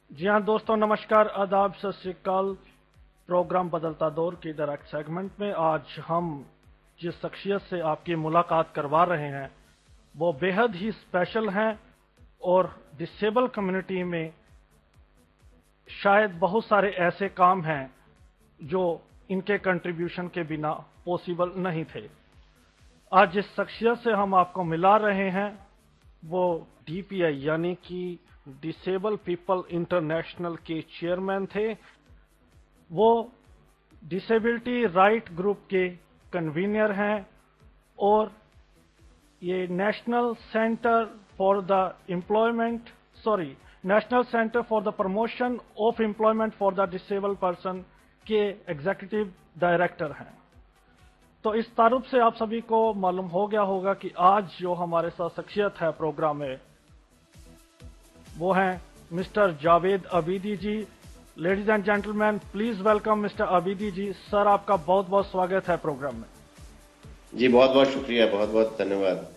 जी हाँ दोस्तों, नमस्कार, आदाब, सत श्री अकाल। प्रोग्राम बदलता दौर की डायरेक्ट सेगमेंट में आज हम जिस शख्सियत से आपकी मुलाकात करवा रहे हैं वो बेहद ही स्पेशल हैं और डिसेबल कम्युनिटी में शायद बहुत सारे ऐसे काम हैं जो इनके कंट्रीब्यूशन के बिना पॉसिबल नहीं थे। आज जिस शख्सियत से हम आपको मिला रहे हैं वो डीपीआई यानी कि डिसेबल पीपल इंटरनेशनल के चेयरमैन थे। वो डिसेबिलिटी राइट ग्रुप के कन्वीनर हैं और ये national centre for the promotion of employment for the disable person के एग्जीक्यूटिव डायरेक्टर हैं। तो इस तारुफ से आप सभी को मालूम हो गया होगा कि आज जो हमारे साथ शख्सियत है प्रोग्राम में वो हैं mister Javed Abidi ji. Ladies and gentleman, please welcome mister Abidi ji. Sir, आपका बहुत बहुत स्वागत है प्रोग्राम में। जी बहुत बहुत शुक्रिया, बहुत बहुत धन्यवाद।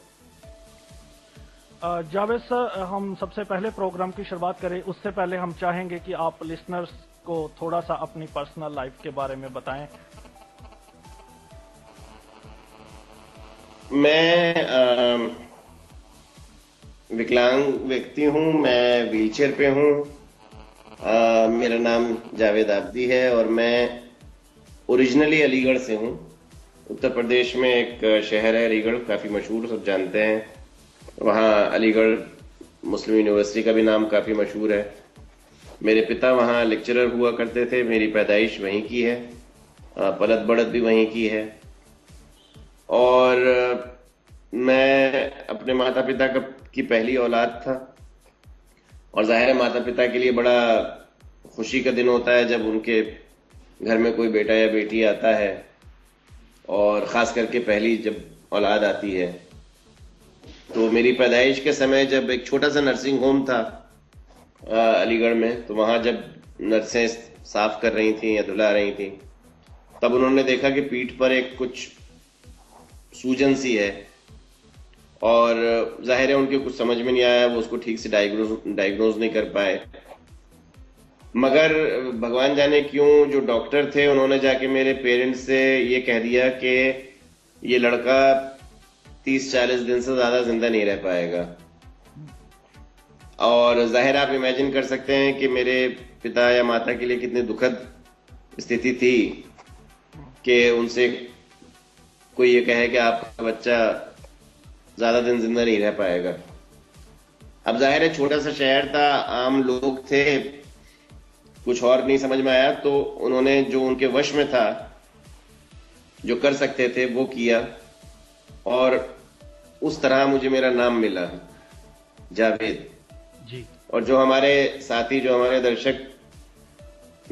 जावेद सर, हम सबसे पहले प्रोग्राम की शुरुआत करें उससे पहले हम चाहेंगे कि आप लिसनर्स को थोड़ा सा अपनी पर्सनल लाइफ के बारे में बताएं। मैं विकलांग व्यक्ति हूँ, मैं व्हीलचेयर पे हूँ। मेरा नाम जावेद आबदी है और मैं ओरिजिनली अलीगढ़ से हूँ। उत्तर प्रदेश में एक शहर है अलीगढ़, काफ़ी मशहूर, सब जानते हैं। वहाँ अलीगढ़ मुस्लिम यूनिवर्सिटी का भी नाम काफ़ी मशहूर है। मेरे पिता वहाँ लेक्चरर हुआ करते थे। मेरी पैदाइश वहीं की है, पलत बढ़त भी वहीं की है। और मैं अपने माता पिता की पहली औलाद था और जाहिर है माता पिता के लिए बड़ा खुशी का दिन होता है जब उनके घर में कोई बेटा या बेटी आता है, और ख़ास करके पहली जब औलाद आती है। तो मेरी पैदाइश के समय जब एक छोटा सा नर्सिंग होम था अलीगढ़ में, तो वहाँ जब नर्सें साफ कर रही थी या धुला रही थी, तब उन्होंने देखा कि पीठ पर एक कुछ सूजन सी है, और जाहिर है उनके कुछ समझ में नहीं आया, वो उसको ठीक से डायग्नोज नहीं कर पाए। मगर भगवान जाने क्यों जो डॉक्टर थे उन्होंने जाके मेरे पेरेंट्स से ये कह दिया कि ये लड़का 30-40 दिन से ज्यादा जिंदा नहीं रह पाएगा। और जाहिर आप इमेजिन कर सकते हैं कि मेरे पिता या माता के लिए कितनी दुखद स्थिति थी कि उनसे कोई ये कहे कि आपका बच्चा ज्यादा दिन जिंदा नहीं रह पाएगा। अब जाहिर है छोटा सा शहर था, आम लोग थे, कुछ और नहीं समझ में आया, तो उन्होंने जो उनके वश में था, जो कर सकते थे, वो किया, और उस तरह मुझे मेरा नाम मिला, जावेद जी। और जो हमारे साथी, जो हमारे दर्शक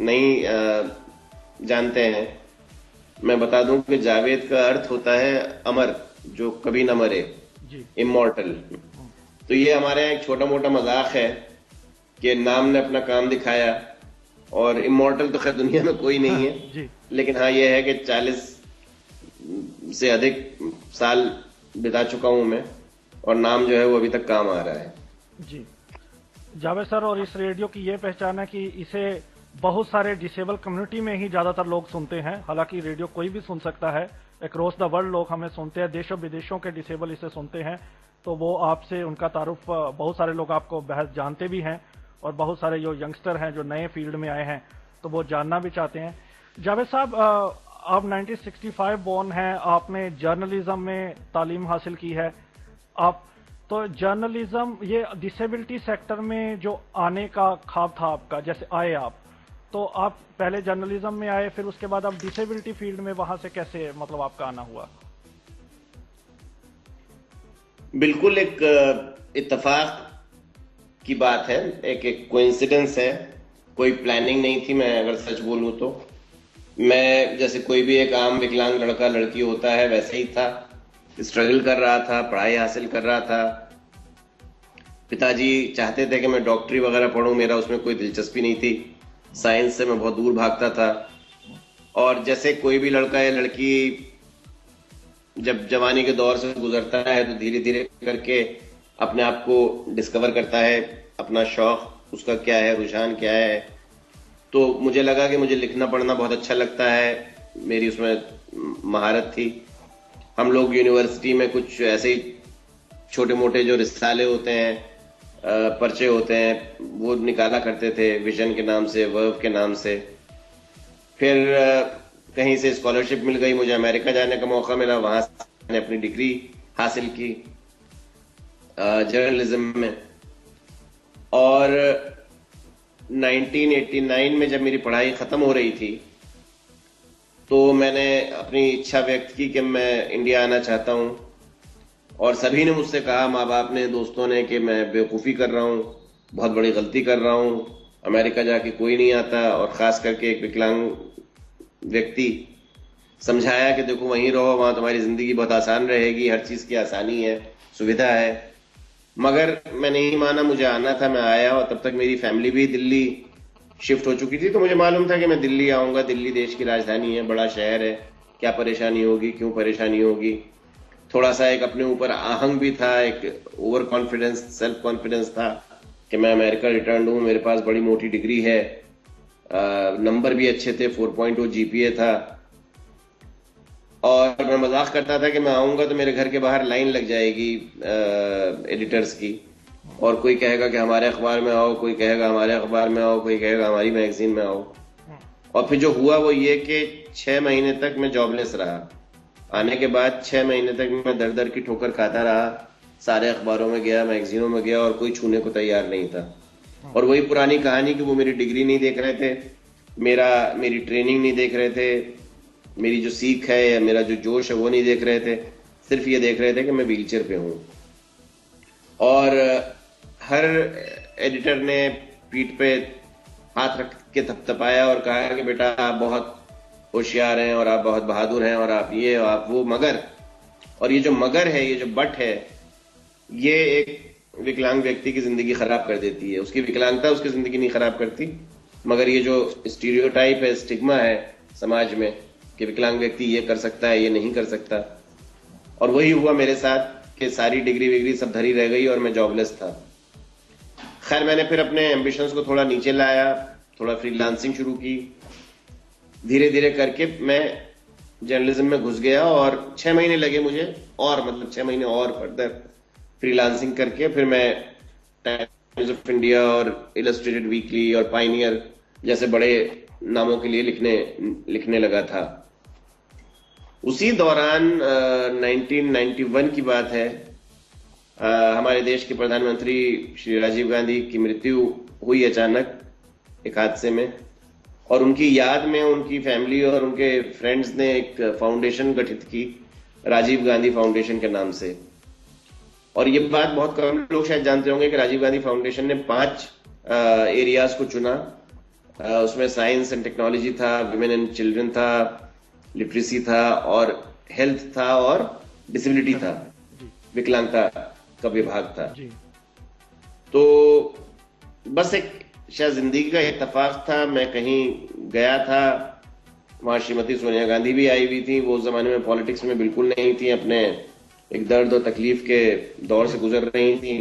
नहीं जानते हैं, मैं बता दूं कि जावेद का अर्थ होता है अमर, जो कभी न मरे, इमॉर्टल। तो ये हमारे यहाँ एक छोटा मोटा मजाक है कि नाम ने अपना काम दिखाया, और इमॉर्टल तो खैर दुनिया में कोई नहीं है लेकिन हाँ ये है कि 40 से अधिक साल बिता चुका हूं मैं, और नाम जो है वो अभी तक काम आ रहा है। जी जावेद सर, और इस रेडियो की ये पहचान है कि इसे बहुत सारे डिसेबल कम्युनिटी में ही ज्यादातर लोग सुनते हैं। हालांकि रेडियो कोई भी सुन सकता है, अक्रॉस द वर्ल्ड लोग हमें सुनते हैं, देशों विदेशों के डिसेबल इसे सुनते हैं। तो वो आपसे उनका तारुफ, बहुत सारे लोग आपको बेहद जानते भी हैं और बहुत सारे जो यंगस्टर हैं जो नए फील्ड में आए हैं तो वो जानना भी चाहते हैं। जावेद साहब, आप 1965 बोर्न हैं, आपने जर्नलिज्म में तालीम हासिल की है। आप तो जर्नलिज्म, ये डिसेबिलिटी सेक्टर में जो आने का ख्वाब था आपका, जैसे आए आप, तो आप पहले जर्नलिज्म में आए, फिर उसके बाद आप डिसेबिलिटी फील्ड में, वहां से कैसे मतलब आपका आना हुआ? बिल्कुल एक इत्तेफाक की बात है, एक कोइंसिडेंस है, कोई प्लानिंग नहीं थी। मैं अगर सच बोलूं तो मैं जैसे कोई भी एक आम विकलांग लड़का लड़की होता है वैसे ही था, स्ट्रगल कर रहा था, पढ़ाई हासिल कर रहा था। पिताजी चाहते थे कि मैं डॉक्टरी वगैरह पढूं, मेरा उसमें कोई दिलचस्पी नहीं थी, साइंस से मैं बहुत दूर भागता था। और जैसे कोई भी लड़का या लड़की जब जवानी के दौर से गुजरता है तो धीरे धीरे करके अपने आप को डिस्कवर करता है, अपना शौक उसका क्या है, रुझान क्या है। तो मुझे लगा कि मुझे लिखना पढ़ना बहुत अच्छा लगता है, मेरी उसमें महारत थी। हम लोग यूनिवर्सिटी में कुछ ऐसे ही छोटे मोटे जो रिसाले होते हैं, पर्चे होते हैं, वो निकाला करते थे विजन के नाम से, वर्व के नाम से। फिर कहीं से स्कॉलरशिप मिल गई, मुझे अमेरिका जाने का मौका मिला, वहां से मैंने अपनी डिग्री हासिल की जर्नलिज्म में। और 1989 में जब मेरी पढ़ाई खत्म हो रही थी, तो मैंने अपनी इच्छा व्यक्त की कि मैं इंडिया आना चाहता हूं। और सभी ने मुझसे कहा, माँ बाप ने, दोस्तों ने, कि मैं बेवकूफ़ी कर रहा हूँ, बहुत बड़ी गलती कर रहा हूँ, अमेरिका जाके कोई नहीं आता। और खास करके एक विकलांग व्यक्ति समझाया कि देखो वहीं रहो, वहां तुम्हारी जिंदगी बहुत आसान रहेगी, हर चीज की आसानी है, सुविधा है। मगर मैं नहीं माना, मुझे आना था, मैं आया। और तब तक मेरी फैमिली भी दिल्ली शिफ्ट हो चुकी थी, तो मुझे मालूम था कि मैं दिल्ली आऊंगा, दिल्ली देश की राजधानी है, बड़ा शहर है, क्या परेशानी होगी, क्यों परेशानी होगी। थोड़ा सा एक अपने ऊपर आहंग भी था, एक ओवर कॉन्फिडेंस, सेल्फ कॉन्फिडेंस था कि मैं अमेरिका रिटर्न हूं, मेरे पास बड़ी मोटी डिग्री है, नंबर भी अच्छे थे, 4.0 जीपीए था। और मैं मजाक करता था कि मैं आऊंगा तो मेरे घर के बाहर लाइन लग जाएगी एडिटर्स की, और कोई कहेगा कि हमारे अखबार में आओ, कोई कहेगा हमारे अखबार में आओ, कोई कहेगा हमारी मैगजीन में आओ। और फिर जो हुआ वो ये कि 6 महीने तक मैं जॉबलेस रहा। आने के बाद 6 महीने तक मैं दर दर की ठोकर खाता रहा, सारे अखबारों में गया, मैगजीनों में गया, और कोई छूने को तैयार नहीं था। और वही पुरानी कहानी कि वो मेरी डिग्री नहीं देख रहे थे, मेरी ट्रेनिंग नहीं देख रहे थे, मेरी जो सीख है या मेरा जो जोश है वो नहीं देख रहे थे। सिर्फ ये देख रहे थे कि मैं व्हीलचेयर पे हूं। और हर एडिटर ने पीठ पे हाथ रख के थपथपाया और कहा कि बेटा आप बहुत होशियार हैं, और आप बहुत बहादुर हैं, और आप ये और आप वो। मगर, और ये जो मगर है, ये जो बट है, ये एक विकलांग व्यक्ति की जिंदगी खराब कर देती है। उसकी विकलांगता उसकी जिंदगी नहीं खराब करती, मगर ये जो स्टीरियोटाइप है, स्टिग्मा है समाज में कि विकलांग व्यक्ति ये कर सकता है, ये नहीं कर सकता। और वही हुआ मेरे साथ कि सारी डिग्री विग्री सब धरी रह गई और मैं जॉबलेस था। खैर, मैंने फिर अपने एम्बिशंस को थोड़ा नीचे लाया, थोड़ा फ्रीलांसिंग शुरू की। धीरे धीरे करके मैं जर्नलिज्म में घुस गया, और 6 महीने लगे मुझे, और मतलब 6 महीने और फर्दर फ्रीलांसिंग करके फिर मैं टाइम्स ऑफ इंडिया और इलस्ट्रेटेड वीकली और पाइनियर जैसे बड़े नामों के लिए लिखने लगा था। उसी दौरान 1991 की बात है, हमारे देश के प्रधानमंत्री श्री राजीव गांधी की मृत्यु हुई अचानक एक हादसे में। और उनकी याद में उनकी फैमिली और उनके फ्रेंड्स ने एक फाउंडेशन गठित की, राजीव गांधी फाउंडेशन के नाम से। और ये बात बहुत कम लोग शायद जानते होंगे कि राजीव गांधी फाउंडेशन ने 5 एरियाज को चुना। उसमें साइंस एंड टेक्नोलॉजी था, विमेन एंड चिल्ड्रन था, लिटरेसी था, और हेल्थ था, और डिसेबिलिटी था, विकलांगता का विभाग था। तो बस एक शायद जिंदगी का इत्तेफाक था, मैं कहीं गया था, वहां श्रीमती सोनिया गांधी भी आई हुई थी। वो उस जमाने में पॉलिटिक्स में बिल्कुल नहीं थी, अपने एक दर्द और तकलीफ के दौर से गुजर रही थी।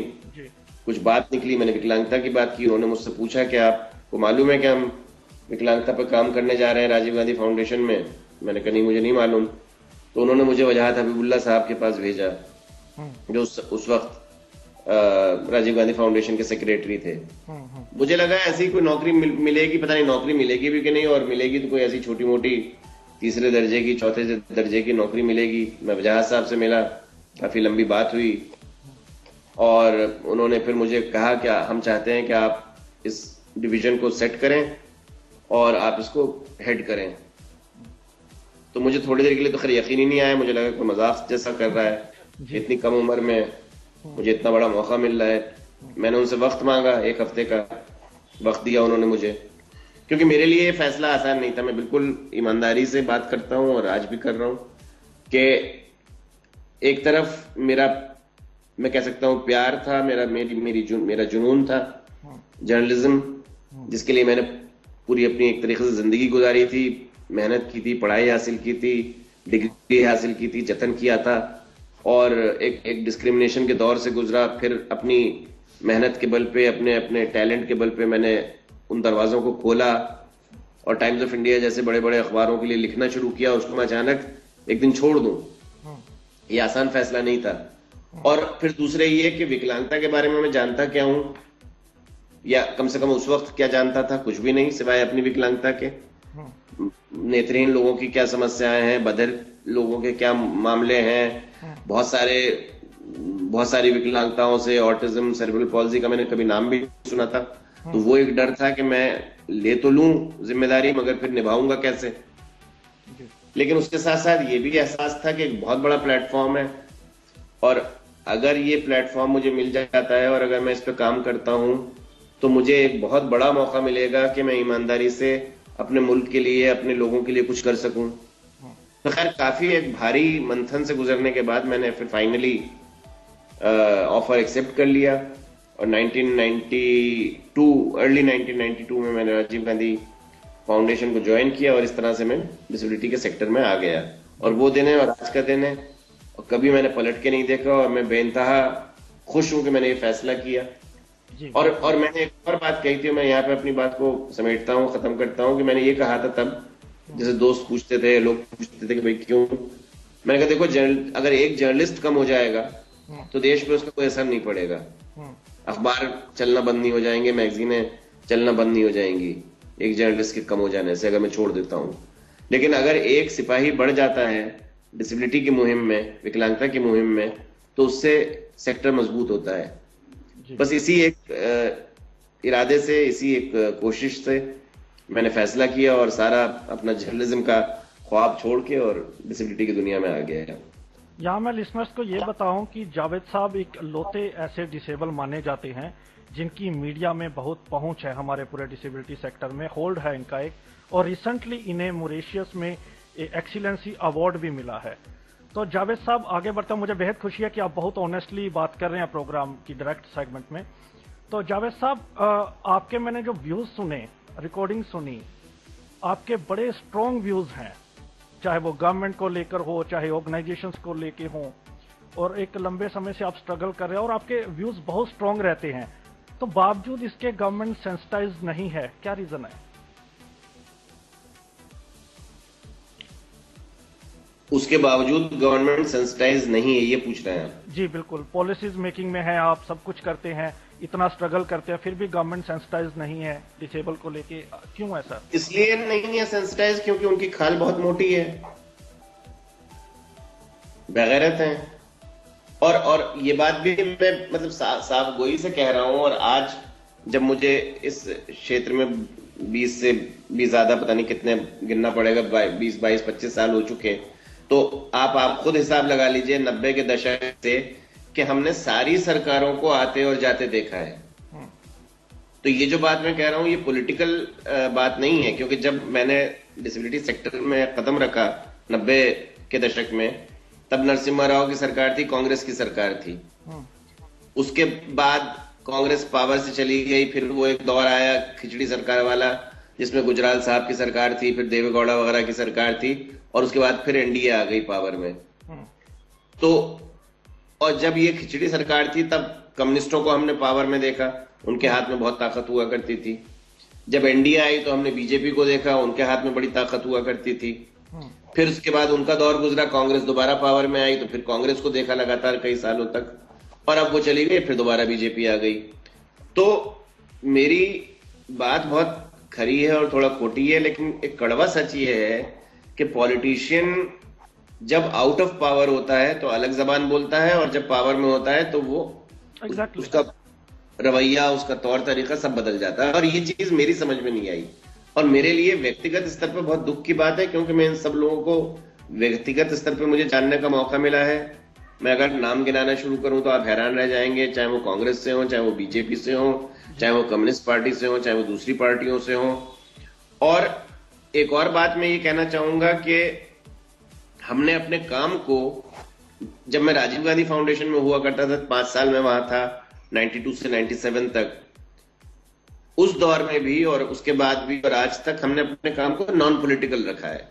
कुछ बात निकली, मैंने विकलांगता की बात की। उन्होंने मुझसे पूछा कि आपको मालूम है कि हम विकलांगता पर काम करने जा रहे हैं राजीव गांधी फाउंडेशन में? मैंने कहा नहीं, मुझे नहीं मालूम। तो उन्होंने मुझे वजहत हबीबुल्ला साहब के पास भेजा, जो उस वक्त राजीव गांधी फाउंडेशन के सेक्रेटरी थे। मुझे लगा ऐसी कोई नौकरी मिलेगी, पता नहीं नौकरी मिलेगी भी कि नहीं, और मिलेगी तो कोई ऐसी छोटी मोटी तीसरे दर्जे की, चौथे दर्जे की नौकरी मिलेगी। मैं वजहत साहब से मिला, काफी लंबी बात हुई, और उन्होंने फिर मुझे कहा कि हम चाहते हैं कि आप इस डिवीजन को सेट करें और आप इसको हेड करें। तो मुझे थोड़ी देर के लिए तो खैर यकीन ही नहीं आया, मुझे लगा कोई मजाक जैसा कर रहा है, इतनी कम उम्र में मुझे इतना बड़ा मौका मिल रहा है। मैंने उनसे वक्त मांगा, 1 हफ्ते का वक्त दिया उन्होंने मुझे, क्योंकि मेरे लिए ये फैसला आसान नहीं था। मैं बिल्कुल ईमानदारी से बात करता हूं और आज भी कर रहा हूं कि एक तरफ मेरा, मैं कह सकता हूं, प्यार था, मेरा जुनून था जर्नलिज्म, जिसके लिए मैंने पूरी अपनी एक तरीके से जिंदगी गुजारी थी, मेहनत की थी, पढ़ाई हासिल की थी, डिग्री हासिल की थी, जतन किया था, और एक डिस्क्रिमिनेशन के दौर से गुजरा, फिर अपनी मेहनत के बल पे, अपने अपने टैलेंट के बल पे मैंने उन दरवाजों को खोला और टाइम्स ऑफ इंडिया जैसे बड़े बड़े अखबारों के लिए लिखना शुरू किया, उसको मैं अचानक एक दिन छोड़ दूं, ये आसान फैसला नहीं था। और फिर दूसरे ये कि विकलांगता के बारे में मैं जानता क्या हूं, या कम से कम उस वक्त क्या जानता था, कुछ भी नहीं सिवाय अपनी विकलांगता के। नेत्रहीन लोगों की क्या समस्याएं हैं, बधिर लोगों के क्या मामले हैं, बहुत सारी विकलांगताओं से, ऑटिज्म, सेरेब्रल पॉल्सी का मैंने कभी नाम भी नहीं सुना था। तो वो एक डर था कि मैं ले तो लूं जिम्मेदारी, मगर फिर निभाऊंगा कैसे। लेकिन उसके साथ साथ ये भी एहसास था कि एक बहुत बड़ा प्लेटफॉर्म है, और अगर ये प्लेटफॉर्म मुझे मिल जाता है और अगर मैं इस पर काम करता हूं तो मुझे एक बहुत बड़ा मौका मिलेगा कि मैं ईमानदारी से अपने मुल्क के लिए, अपने लोगों के लिए कुछ कर सकूं। तो खैर काफी एक भारी मंथन से गुजरने के बाद मैंने फिर फाइनली ऑफर एक्सेप्ट कर लिया, और 1992 अर्ली 1992 में मैंने राजीव गांधी फाउंडेशन को ज्वाइन किया, और इस तरह से मैं डिसेबिलिटी के सेक्टर में आ गया। और वो दिन है और आज का दिन है, और कभी मैंने पलट के नहीं देखा, और मैं बेइंतहा खुश हूं कि मैंने ये फैसला किया। और मैंने एक और बात कही थी, मैं यहाँ पे अपनी बात को समेटता हूँ, खत्म करता हूँ, कि मैंने ये कहा था तब, जैसे दोस्त पूछते थे, लोग पूछते थे कि भाई क्यों, मैंने कहा देखो, अगर एक जर्नलिस्ट कम हो जाएगा तो देश पे उसका कोई असर नहीं पड़ेगा। अखबार चलना बंद नहीं हो जाएंगे, मैगजीनें चलना बंद नहीं हो जाएंगी एक जर्नलिस्ट के कम हो जाने से, अगर मैं छोड़ देता हूं। लेकिन अगर एक सिपाही बढ़ जाता है डिसेबिलिटी की मुहिम में, विकलांगता की मुहिम में, तो उससे सेक्टर मजबूत होता है। बस इसी एक इरादे से, इसी एक कोशिश से मैंने फैसला किया और सारा अपना जर्नलिज्म का ख्वाब छोड़ के और डिसेबिलिटी की दुनिया में आ गया। यहाँ मैं लिसनर्स को ये बताऊं कि जावेद साहब एक लौते ऐसे डिसेबल माने जाते हैं जिनकी मीडिया में बहुत पहुंच है हमारे पूरे डिसेबिलिटी सेक्टर में, होल्ड है इनका एक, और रिसेंटली इन्हें मॉरिशस में एक्सीलेंसी अवार्ड भी मिला है। तो जावेद साहब आगे बढ़ते मुझे बेहद खुशी है कि आप बहुत ऑनेस्टली बात कर रहे हैं प्रोग्राम की डायरेक्ट सेगमेंट में। तो जावेद साहब आपके मैंने जो व्यूज सुने, रिकॉर्डिंग सुनी, आपके बड़े स्ट्रॉन्ग व्यूज हैं, चाहे वो गवर्नमेंट को लेकर हो, चाहे ऑर्गेनाइजेशंस को लेकर हो, और एक लंबे समय से आप स्ट्रगल कर रहे हैं और आपके व्यूज बहुत स्ट्रॉन्ग रहते हैं। तो बावजूद इसके गवर्नमेंट सेंसिटाइज नहीं है, क्या रीजन है? उसके बावजूद गवर्नमेंट सेंसिटाइज नहीं है, ये पूछ रहे हैं आप? जी बिल्कुल, पॉलिसीज मेकिंग में है, आप सब कुछ करते हैं, इतना स्ट्रगल करते हैं, फिर भी गवर्नमेंट सेंसिटाइज नहीं है डिसेबल को लेके, क्यों ऐसा? इसलिए नहीं है सेंसिटाइज क्योंकि उनकी खाल बहुत मोटी है, बेगैरत हैं। और ये बात भी मैं मतलब साफ गोई से कह रहा हूं। और आज जब मुझे इस क्षेत्र में 20 से भी ज्यादा, पता नहीं कितने गिनना पड़ेगा, 20, 22, 25 साल हो चुके, तो आप खुद हिसाब लगा लीजिए 90 के दशक से कि हमने सारी सरकारों को आते और जाते देखा है। तो ये जो बात मैं कह रहा हूं ये पॉलिटिकल बात नहीं है, क्योंकि जब मैंने डिसेबिलिटी सेक्टर में कदम रखा 90 के दशक में, तब नरसिम्हा राव की सरकार थी, कांग्रेस की सरकार थी। उसके बाद कांग्रेस पावर से चली गई, फिर वो एक दौर आया खिचड़ी सरकार वाला, जिसमें गुजराल साहब की सरकार थी, फिर देवेगौड़ा वगैरह की सरकार थी, और उसके बाद फिर एनडीए आ गई पावर में। तो और जब ये खिचड़ी सरकार थी तब कम्युनिस्टों को हमने पावर में देखा, उनके हाथ में बहुत ताकत हुआ करती थी। जब एनडीए आई तो हमने बीजेपी को देखा, उनके हाथ में बड़ी ताकत हुआ करती थी। फिर उसके बाद उनका दौर गुजरा, कांग्रेस दोबारा पावर में आई, तो फिर कांग्रेस को देखा लगातार कई सालों तक, और अब वो चली गई, फिर दोबारा बीजेपी आ गई। तो मेरी बात बहुत खरी है और थोड़ा खोटी है, लेकिन एक कड़वा सच ये है कि पॉलिटिशियन जब आउट ऑफ पावर होता है तो अलग जबान बोलता है, और जब पावर में होता है तो वो उसका रवैया, उसका तौर तरीका सब बदल जाता है। और ये चीज मेरी समझ में नहीं आई, और मेरे लिए व्यक्तिगत स्तर पर बहुत दुख की बात है, क्योंकि मैं इन सब लोगों को व्यक्तिगत स्तर पर मुझे जानने का मौका मिला है। मैं अगर नाम गिनाना शुरू करूं तो आप हैरान रह जाएंगे, चाहे वो कांग्रेस से हो, चाहे वो बीजेपी से हो, चाहे वो कम्युनिस्ट पार्टी से हो, चाहे वो दूसरी पार्टियों से हो। और एक और बात मैं ये कहना चाहूंगा कि हमने अपने काम को, जब मैं राजीव गांधी फाउंडेशन में हुआ करता था, 5 साल में वहां था, 92 से 97 तक, उस दौर में भी और उसके बाद भी और आज तक हमने अपने काम को नॉन पॉलिटिकल रखा है।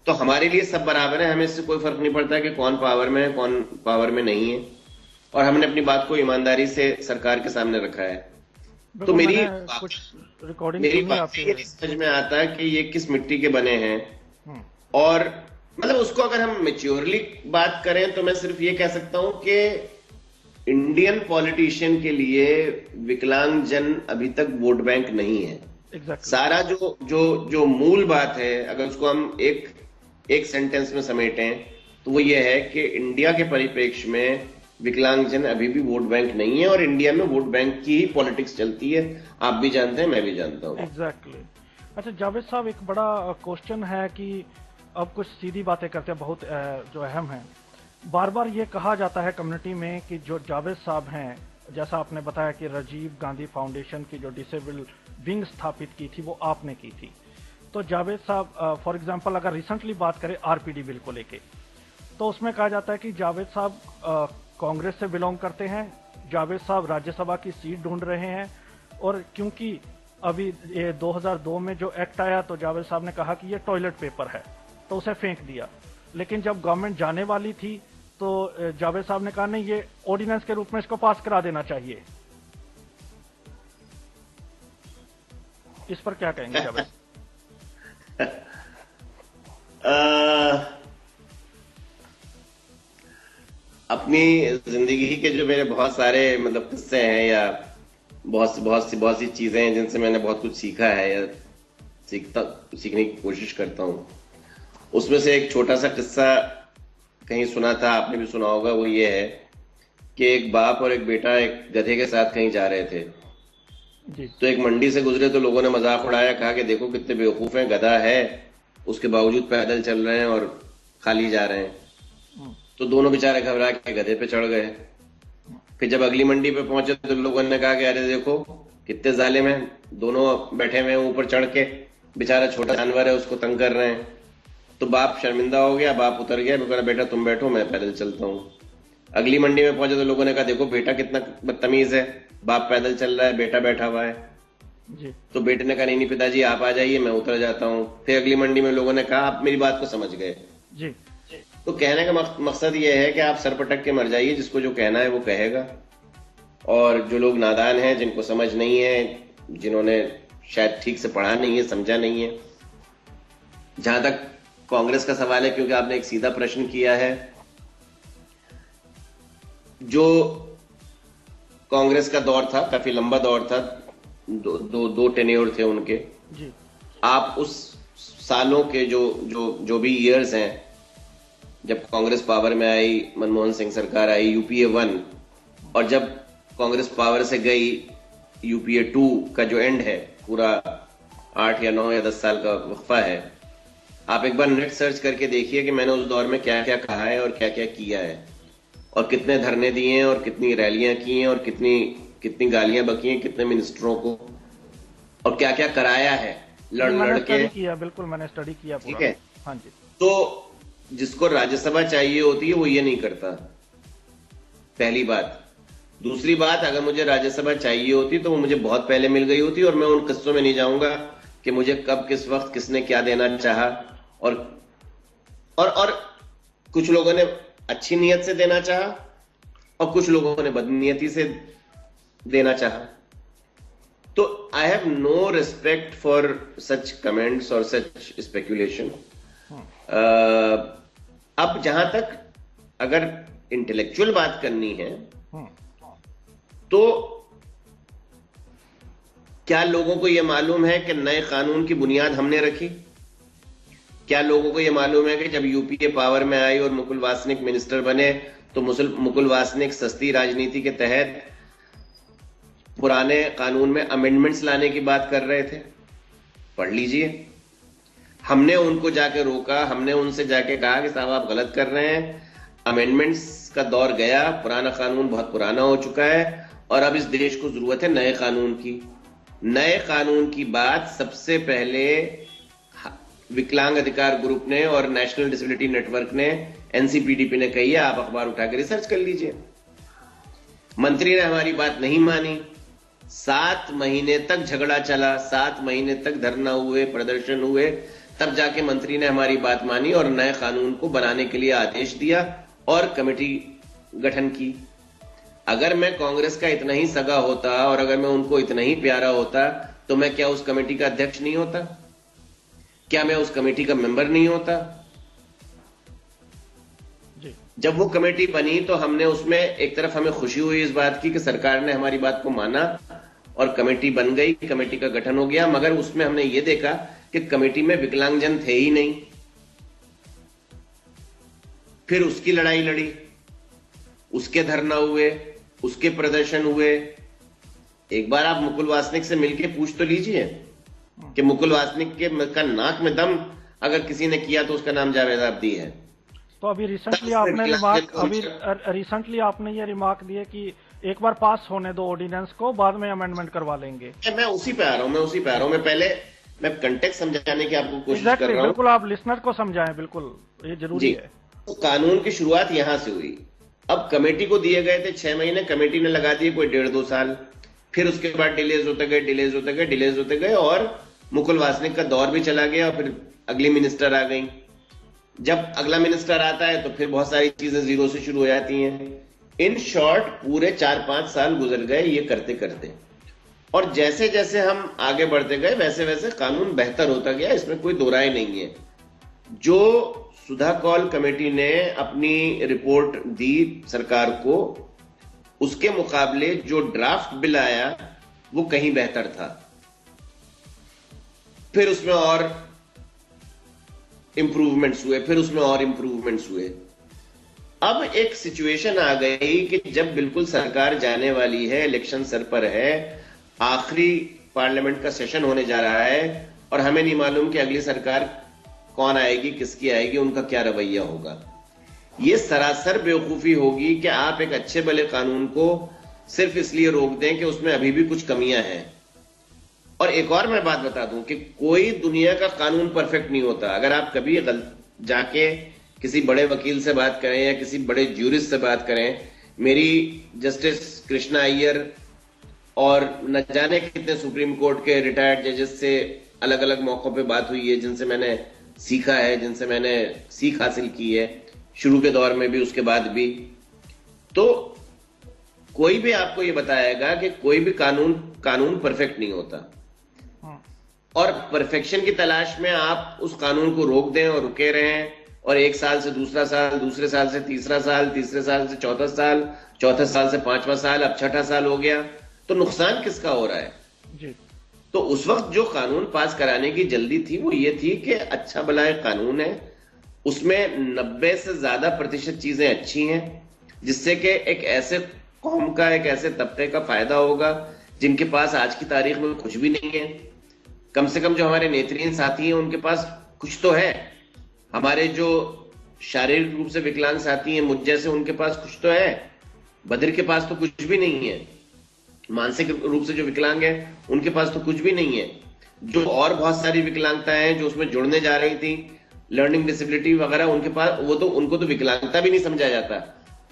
तो हमारे लिए सब बराबर है, हमें इससे कोई फर्क नहीं पड़ता कि कौन पावर में है, कौन पावर में नहीं है। और हमने अपनी बात को ईमानदारी से सरकार के सामने रखा है। तो मैंने कुछ रिकॉर्डिंग मेरी सुनी बात से ये आपकी। समझ में आता है कि ये किस मिट्टी के बने हैं। हम्म, और मतलब उसको अगर हम मेच्योरली बात करें तो मैं सिर्फ ये कह सकता हूं कि इंडियन पॉलिटिशियन के लिए विकलांग जन अभी तक वोट बैंक नहीं है। एग्जैक्टली। सारा जो जो जो मूल बात है, अगर उसको हम एक सेंटेंस में समेटें तो वो ये है कि इंडिया के परिप्रेक्ष्य में विकलांगजन अभी भी वोट बैंक नहीं है, और इंडिया में वोट बैंक की ही पॉलिटिक्स चलती है। आप भी जानते हैं, मैं भी जानता हूं। एग्जैक्टली। अच्छा जावेद साहब, एक बड़ा क्वेश्चन है कि अब कुछ सीधी बातें करते हैं, बहुत जो अहम है। बार बार ये कहा जाता है कम्युनिटी में कि जो जावेद साहब हैं, जैसा आपने बताया कि राजीव गांधी फाउंडेशन की जो डिसेबल विंग स्थापित की थी वो आपने की थी। तो जावेद साहब फॉर एग्जांपल अगर रिसेंटली बात करें आरपीडी बिल को लेके, तो उसमें कहा जाता है कि जावेद साहब कांग्रेस से बिलोंग करते हैं, जावेद साहब राज्यसभा की सीट ढूंढ रहे हैं, और क्योंकि अभी ये 2002 में जो एक्ट आया तो जावेद साहब ने कहा कि ये टॉयलेट पेपर है तो उसे फेंक दिया। लेकिन जब गवर्नमेंट जाने वाली थी तो जावेद साहब ने कहा नहीं, ये ऑर्डिनेंस के रूप में इसको पास करा देना चाहिए। इस पर क्या कहेंगे जावेद? अपनी जिंदगी के जो मेरे बहुत सारे मतलब किस्से हैं, या बहुत सी चीजें हैं जिनसे मैंने बहुत कुछ सीखा है या सीखने की कोशिश करता हूं, उसमें से एक छोटा सा किस्सा कहीं सुना था, आपने भी सुना होगा। वो ये है कि एक बाप और एक बेटा एक गधे के साथ कहीं जा रहे थे जी। तो एक मंडी से गुजरे तो लोगों ने मजाक उड़ाया, कहा कि देखो कितने बेवकूफ हैं, गधा है उसके बावजूद पैदल चल रहे हैं और खाली जा रहे हैं। तो दोनों बेचारे घबरा के गधे पे चढ़ गए। फिर जब अगली मंडी पे पहुंचे तो लोगों ने कहा कि अरे देखो कितने जालिम हैं, दोनों बैठे हुए हैं ऊपर चढ़ के, बेचारा छोटा जानवर है उसको तंग कर रहे हैं। तो बाप शर्मिंदा हो गया, बाप उतर गया, बोला बेटा तुम बैठो मैं पैदल चलता हूँ। अगली मंडी में पहुंचे तो लोगों ने कहा देखो बेटा कितना बदतमीज है, बाप पैदल चल रहा है, बेटा बैठा हुआ है। जी। तो बेटे ने कहा नहीं पिताजी आप आ जाइए, मैं उतर जाता हूँ। फिर अगली मंडी में लोगों ने कहा आप मेरी बात को समझ गए। जी। तो कहने का मकसद ये है कि आप सर पटक के मर जाइए, जिसको जो कहना है वो कहेगा। और जो लोग नादान हैं, जिनको समझ नहीं है, जिन्होंने शायद ठीक से पढ़ा नहीं है, समझा नहीं है। जहां तक कांग्रेस का सवाल है, क्योंकि आपने एक सीधा प्रश्न किया है, जो कांग्रेस का दौर था काफी लंबा दौर था, दो टेन्योर थे उनके जी। आप उस सालों के जो भी ईयर्स हैं, जब कांग्रेस पावर में आई, मनमोहन सिंह सरकार आई, यूपीए 1, और जब कांग्रेस पावर से गई यूपीए 2 का जो एंड है, पूरा 8 या 9 या 10 साल का वक्फा है। आप एक बार नेट सर्च करके देखिए कि मैंने उस दौर में क्या क्या कहा है और क्या क्या किया है, और कितने धरने दिए हैं और कितनी रैलियां की हैं और कितनी गालियां बकी हैं कितने मिनिस्टरों को, और क्या क्या कराया है लड़ के किया। बिल्कुल मैंने स्टडी किया पूरा। ठीक है। हाँ जी। तो जिसको राज्यसभा चाहिए होती है वो ये नहीं करता, पहली बात। दूसरी बात, अगर मुझे राज्यसभा चाहिए होती तो वो मुझे बहुत पहले मिल गई होती, और मैं उन किस्सों में नहीं जाऊंगा कि मुझे कब किस वक्त किसने क्या देना चाहा, और कुछ लोगों ने अच्छी नीयत से देना चाहा और कुछ लोगों ने बदनीयती से देना चाहा। तो I have no respect for such comments और सच स्पेकुलेशन। अब जहां तक अगर इंटेलेक्चुअल बात करनी है, तो क्या लोगों को यह मालूम है कि नए कानून की बुनियाद हमने रखी? क्या लोगों को यह मालूम है कि जब यूपीए पावर में आई और मुकुल वासनिक मिनिस्टर बने तो मुकुल वासनिक सस्ती राजनीति के तहत पुराने कानून में अमेंडमेंट्स लाने की बात कर रहे थे? पढ़ लीजिए। हमने उनको जाके रोका, हमने उनसे जाके कहा कि साहब आप गलत कर रहे हैं, अमेंडमेंट्स का दौर गया, पुराना कानून बहुत पुराना हो चुका है और अब इस देश को जरूरत है नए कानून की। नए कानून की बात सबसे पहले विकलांग अधिकार ग्रुप ने और नेशनल डिसेबिलिटी नेटवर्क ने, एनसीपीडीपी ने कही है। आप अखबार उठाकर रिसर्च कर लीजिए। मंत्री ने हमारी बात नहीं मानी, 7 महीने तक झगड़ा चला, 7 महीने तक धरना हुए, प्रदर्शन हुए, तब जाके मंत्री ने हमारी बात मानी और नए कानून को बनाने के लिए आदेश दिया और कमेटी गठन की। अगर मैं कांग्रेस का इतना ही सगा होता और अगर मैं उनको इतना ही प्यारा होता तो मैं क्या उस कमेटी का अध्यक्ष नहीं होता? क्या मैं उस कमेटी का मेंबर नहीं होता? जी। जब वो कमेटी बनी तो हमने उसमें एक तरफ हमें खुशी हुई इस बात की कि सरकार ने हमारी बात को माना और कमेटी बन गई, कमेटी का गठन हो गया, मगर उसमें हमने ये देखा कि कमेटी में विकलांगजन थे ही नहीं। फिर उसकी लड़ाई लड़ी, उसके धरना हुए, उसके प्रदर्शन हुए। एक बार आप मुकुल वासनिक से मिलके पूछ तो लीजिए कि मुकुल वासनिक का नाक में दम अगर किसी ने किया तो उसका नाम जावेद आबदी है। तो अभी रिसेंटली आपने ये रिमार्क दिए कि एक बार पास होने दो ऑर्डिनेंस को, बाद में अमेंडमेंट करवा लेंगे। मैं उसी पे आ रहा हूं, मैं पहले मैं कंटेक्स्ट समझाने की आपको कोशिश कर रहा हूं। बिल्कुल, आप लिसनर को समझाएं, बिल्कुल ये जरूरी है। तो कानून की शुरुआत यहां से हुई। अब कमेटी को दिए गए थे 6 महीने, कमेटी ने लगा दिए कोई 1.5-2 साल। फिर उसके बाद डिलेज होते गए और मुकुल वासनिक का दौर भी चला गया और फिर अगली मिनिस्टर आ गई। जब अगला मिनिस्टर आता है तो फिर बहुत सारी चीजें जीरो से शुरू हो जाती हैं। इन शॉर्ट पूरे 4-5 साल गुजर गए ये करते करते, और जैसे जैसे हम आगे बढ़ते गए वैसे वैसे कानून बेहतर होता गया, इसमें कोई दो राय नहीं है। जो सुधा कौल कमेटी ने अपनी रिपोर्ट दी सरकार को, उसके मुकाबले जो ड्राफ्ट बिल आया वो कहीं बेहतर था। फिर उसमें और इंप्रूवमेंट्स हुए। अब एक सिचुएशन आ गई कि जब बिल्कुल सरकार जाने वाली है, इलेक्शन सर पर है, आखिरी पार्लियामेंट का सेशन होने जा रहा है और हमें नहीं मालूम कि अगली सरकार कौन आएगी, किसकी आएगी, उनका क्या रवैया होगा। यह सरासर बेवकूफी होगी कि आप एक अच्छे भले कानून को सिर्फ इसलिए रोक दें कि उसमें अभी भी कुछ कमियां हैं। और एक और मैं बात बता दूं कि कोई दुनिया का कानून परफेक्ट नहीं होता। अगर आप कभी जाके किसी बड़े वकील से बात करें या किसी बड़े ज्यूरिस्ट से बात करें, मेरी जस्टिस कृष्णा अय्यर और न जाने कितने सुप्रीम कोर्ट के रिटायर्ड जजेस से अलग अलग मौकों पे बात हुई है, जिनसे मैंने सीखा है, जिनसे मैंने सीख हासिल की है, शुरू के दौर में भी, उसके बाद भी। तो कोई भी आपको यह बताएगा कि कोई भी कानून परफेक्ट नहीं होता, और परफेक्शन की तलाश में आप उस कानून को रोक दें और रुके रहें, और एक साल से दूसरा साल, दूसरे साल से तीसरा साल, तीसरे साल से चौथा साल, चौथे साल से 5वां साल, अब 6ठा साल हो गया, तो नुकसान किसका हो रहा है? जी। तो उस वक्त जो कानून पास कराने की जल्दी थी वो ये थी कि अच्छा भला एक कानून है, उसमें 90 से ज्यादा प्रतिशत चीजें अच्छी हैं, जिससे कि एक ऐसे कौम का, एक ऐसे तबके का फायदा होगा जिनके पास आज की तारीख में कुछ भी नहीं है। कम से कम जो हमारे नेत्रहीन साथी हैं उनके पास कुछ तो है, हमारे जो शारीरिक रूप से विकलांग साथी हैं मुझ जैसे, उनके पास कुछ तो है, बधिर के पास तो कुछ भी नहीं है, मानसिक रूप से जो विकलांग है उनके पास तो कुछ भी नहीं है। जो और बहुत सारी विकलांगताएं हैं जो उसमें जुड़ने जा रही थी, लर्निंग डिसेबिलिटी वगैरह, उनके पास उनको तो विकलांगता भी नहीं समझा जाता।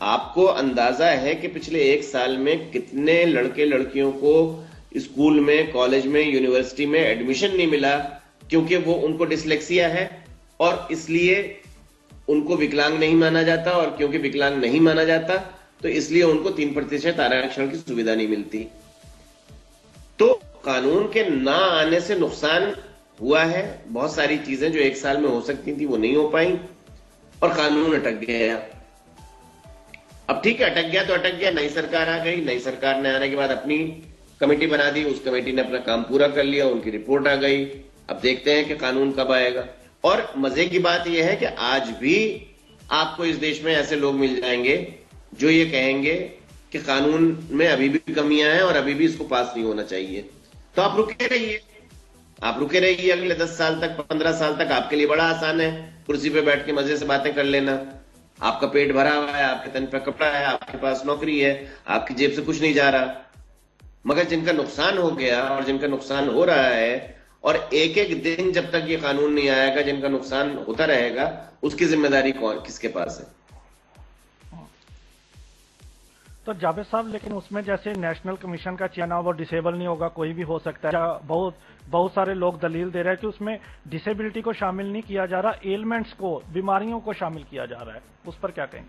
आपको अंदाजा है कि पिछले 1 साल में कितने लड़के लड़कियों को स्कूल में, कॉलेज में, यूनिवर्सिटी में एडमिशन नहीं मिला क्योंकि वो उनको डिसलेक्सिया है और इसलिए उनको विकलांग नहीं माना जाता, और क्योंकि विकलांग नहीं माना जाता तो इसलिए उनको 3% आरक्षण की सुविधा नहीं मिलती। तो कानून के ना आने से नुकसान हुआ है, बहुत सारी चीजें जो 1 साल में हो सकती थी वो नहीं हो पाई और कानून अटक गया। अब ठीक है, अटक गया तो अटक गया, नई सरकार आ गई, नई सरकार ने आने के बाद अपनी कमेटी बना दी, उस कमेटी ने अपना काम पूरा कर लिया, उनकी रिपोर्ट आ गई। अब देखते हैं कि कानून कब आएगा। और मजे की बात यह है कि आज भी आपको इस देश में ऐसे लोग मिल जाएंगे जो ये कहेंगे कि कानून में अभी भी कमियां हैं और अभी भी इसको पास नहीं होना चाहिए। तो आप रुके रहिए, अगले 10 साल तक, 15 साल तक आपके लिए बड़ा आसान है कुर्सी पे बैठ के मजे से बातें कर लेना। आपका पेट भरा हुआ है, आपके तन पे कपड़ा है, आपके पास नौकरी है, आपकी जेब से कुछ नहीं जा रहा। मगर जिनका नुकसान हो गया और जिनका नुकसान हो रहा है, और एक एक दिन जब तक ये कानून नहीं आएगा जिनका नुकसान होता रहेगा, उसकी जिम्मेदारी किसके पास है? तो जावेद साहब, लेकिन उसमें जैसे नेशनल कमीशन का चयन, वो डिसेबल नहीं होगा, कोई भी हो सकता है। बहुत सारे लोग दलील दे रहे हैं कि उसमें डिसेबिलिटी को शामिल नहीं किया जा रहा, एलिमेंट्स को, बीमारियों को शामिल किया जा रहा है। उस पर क्या कहेंगे?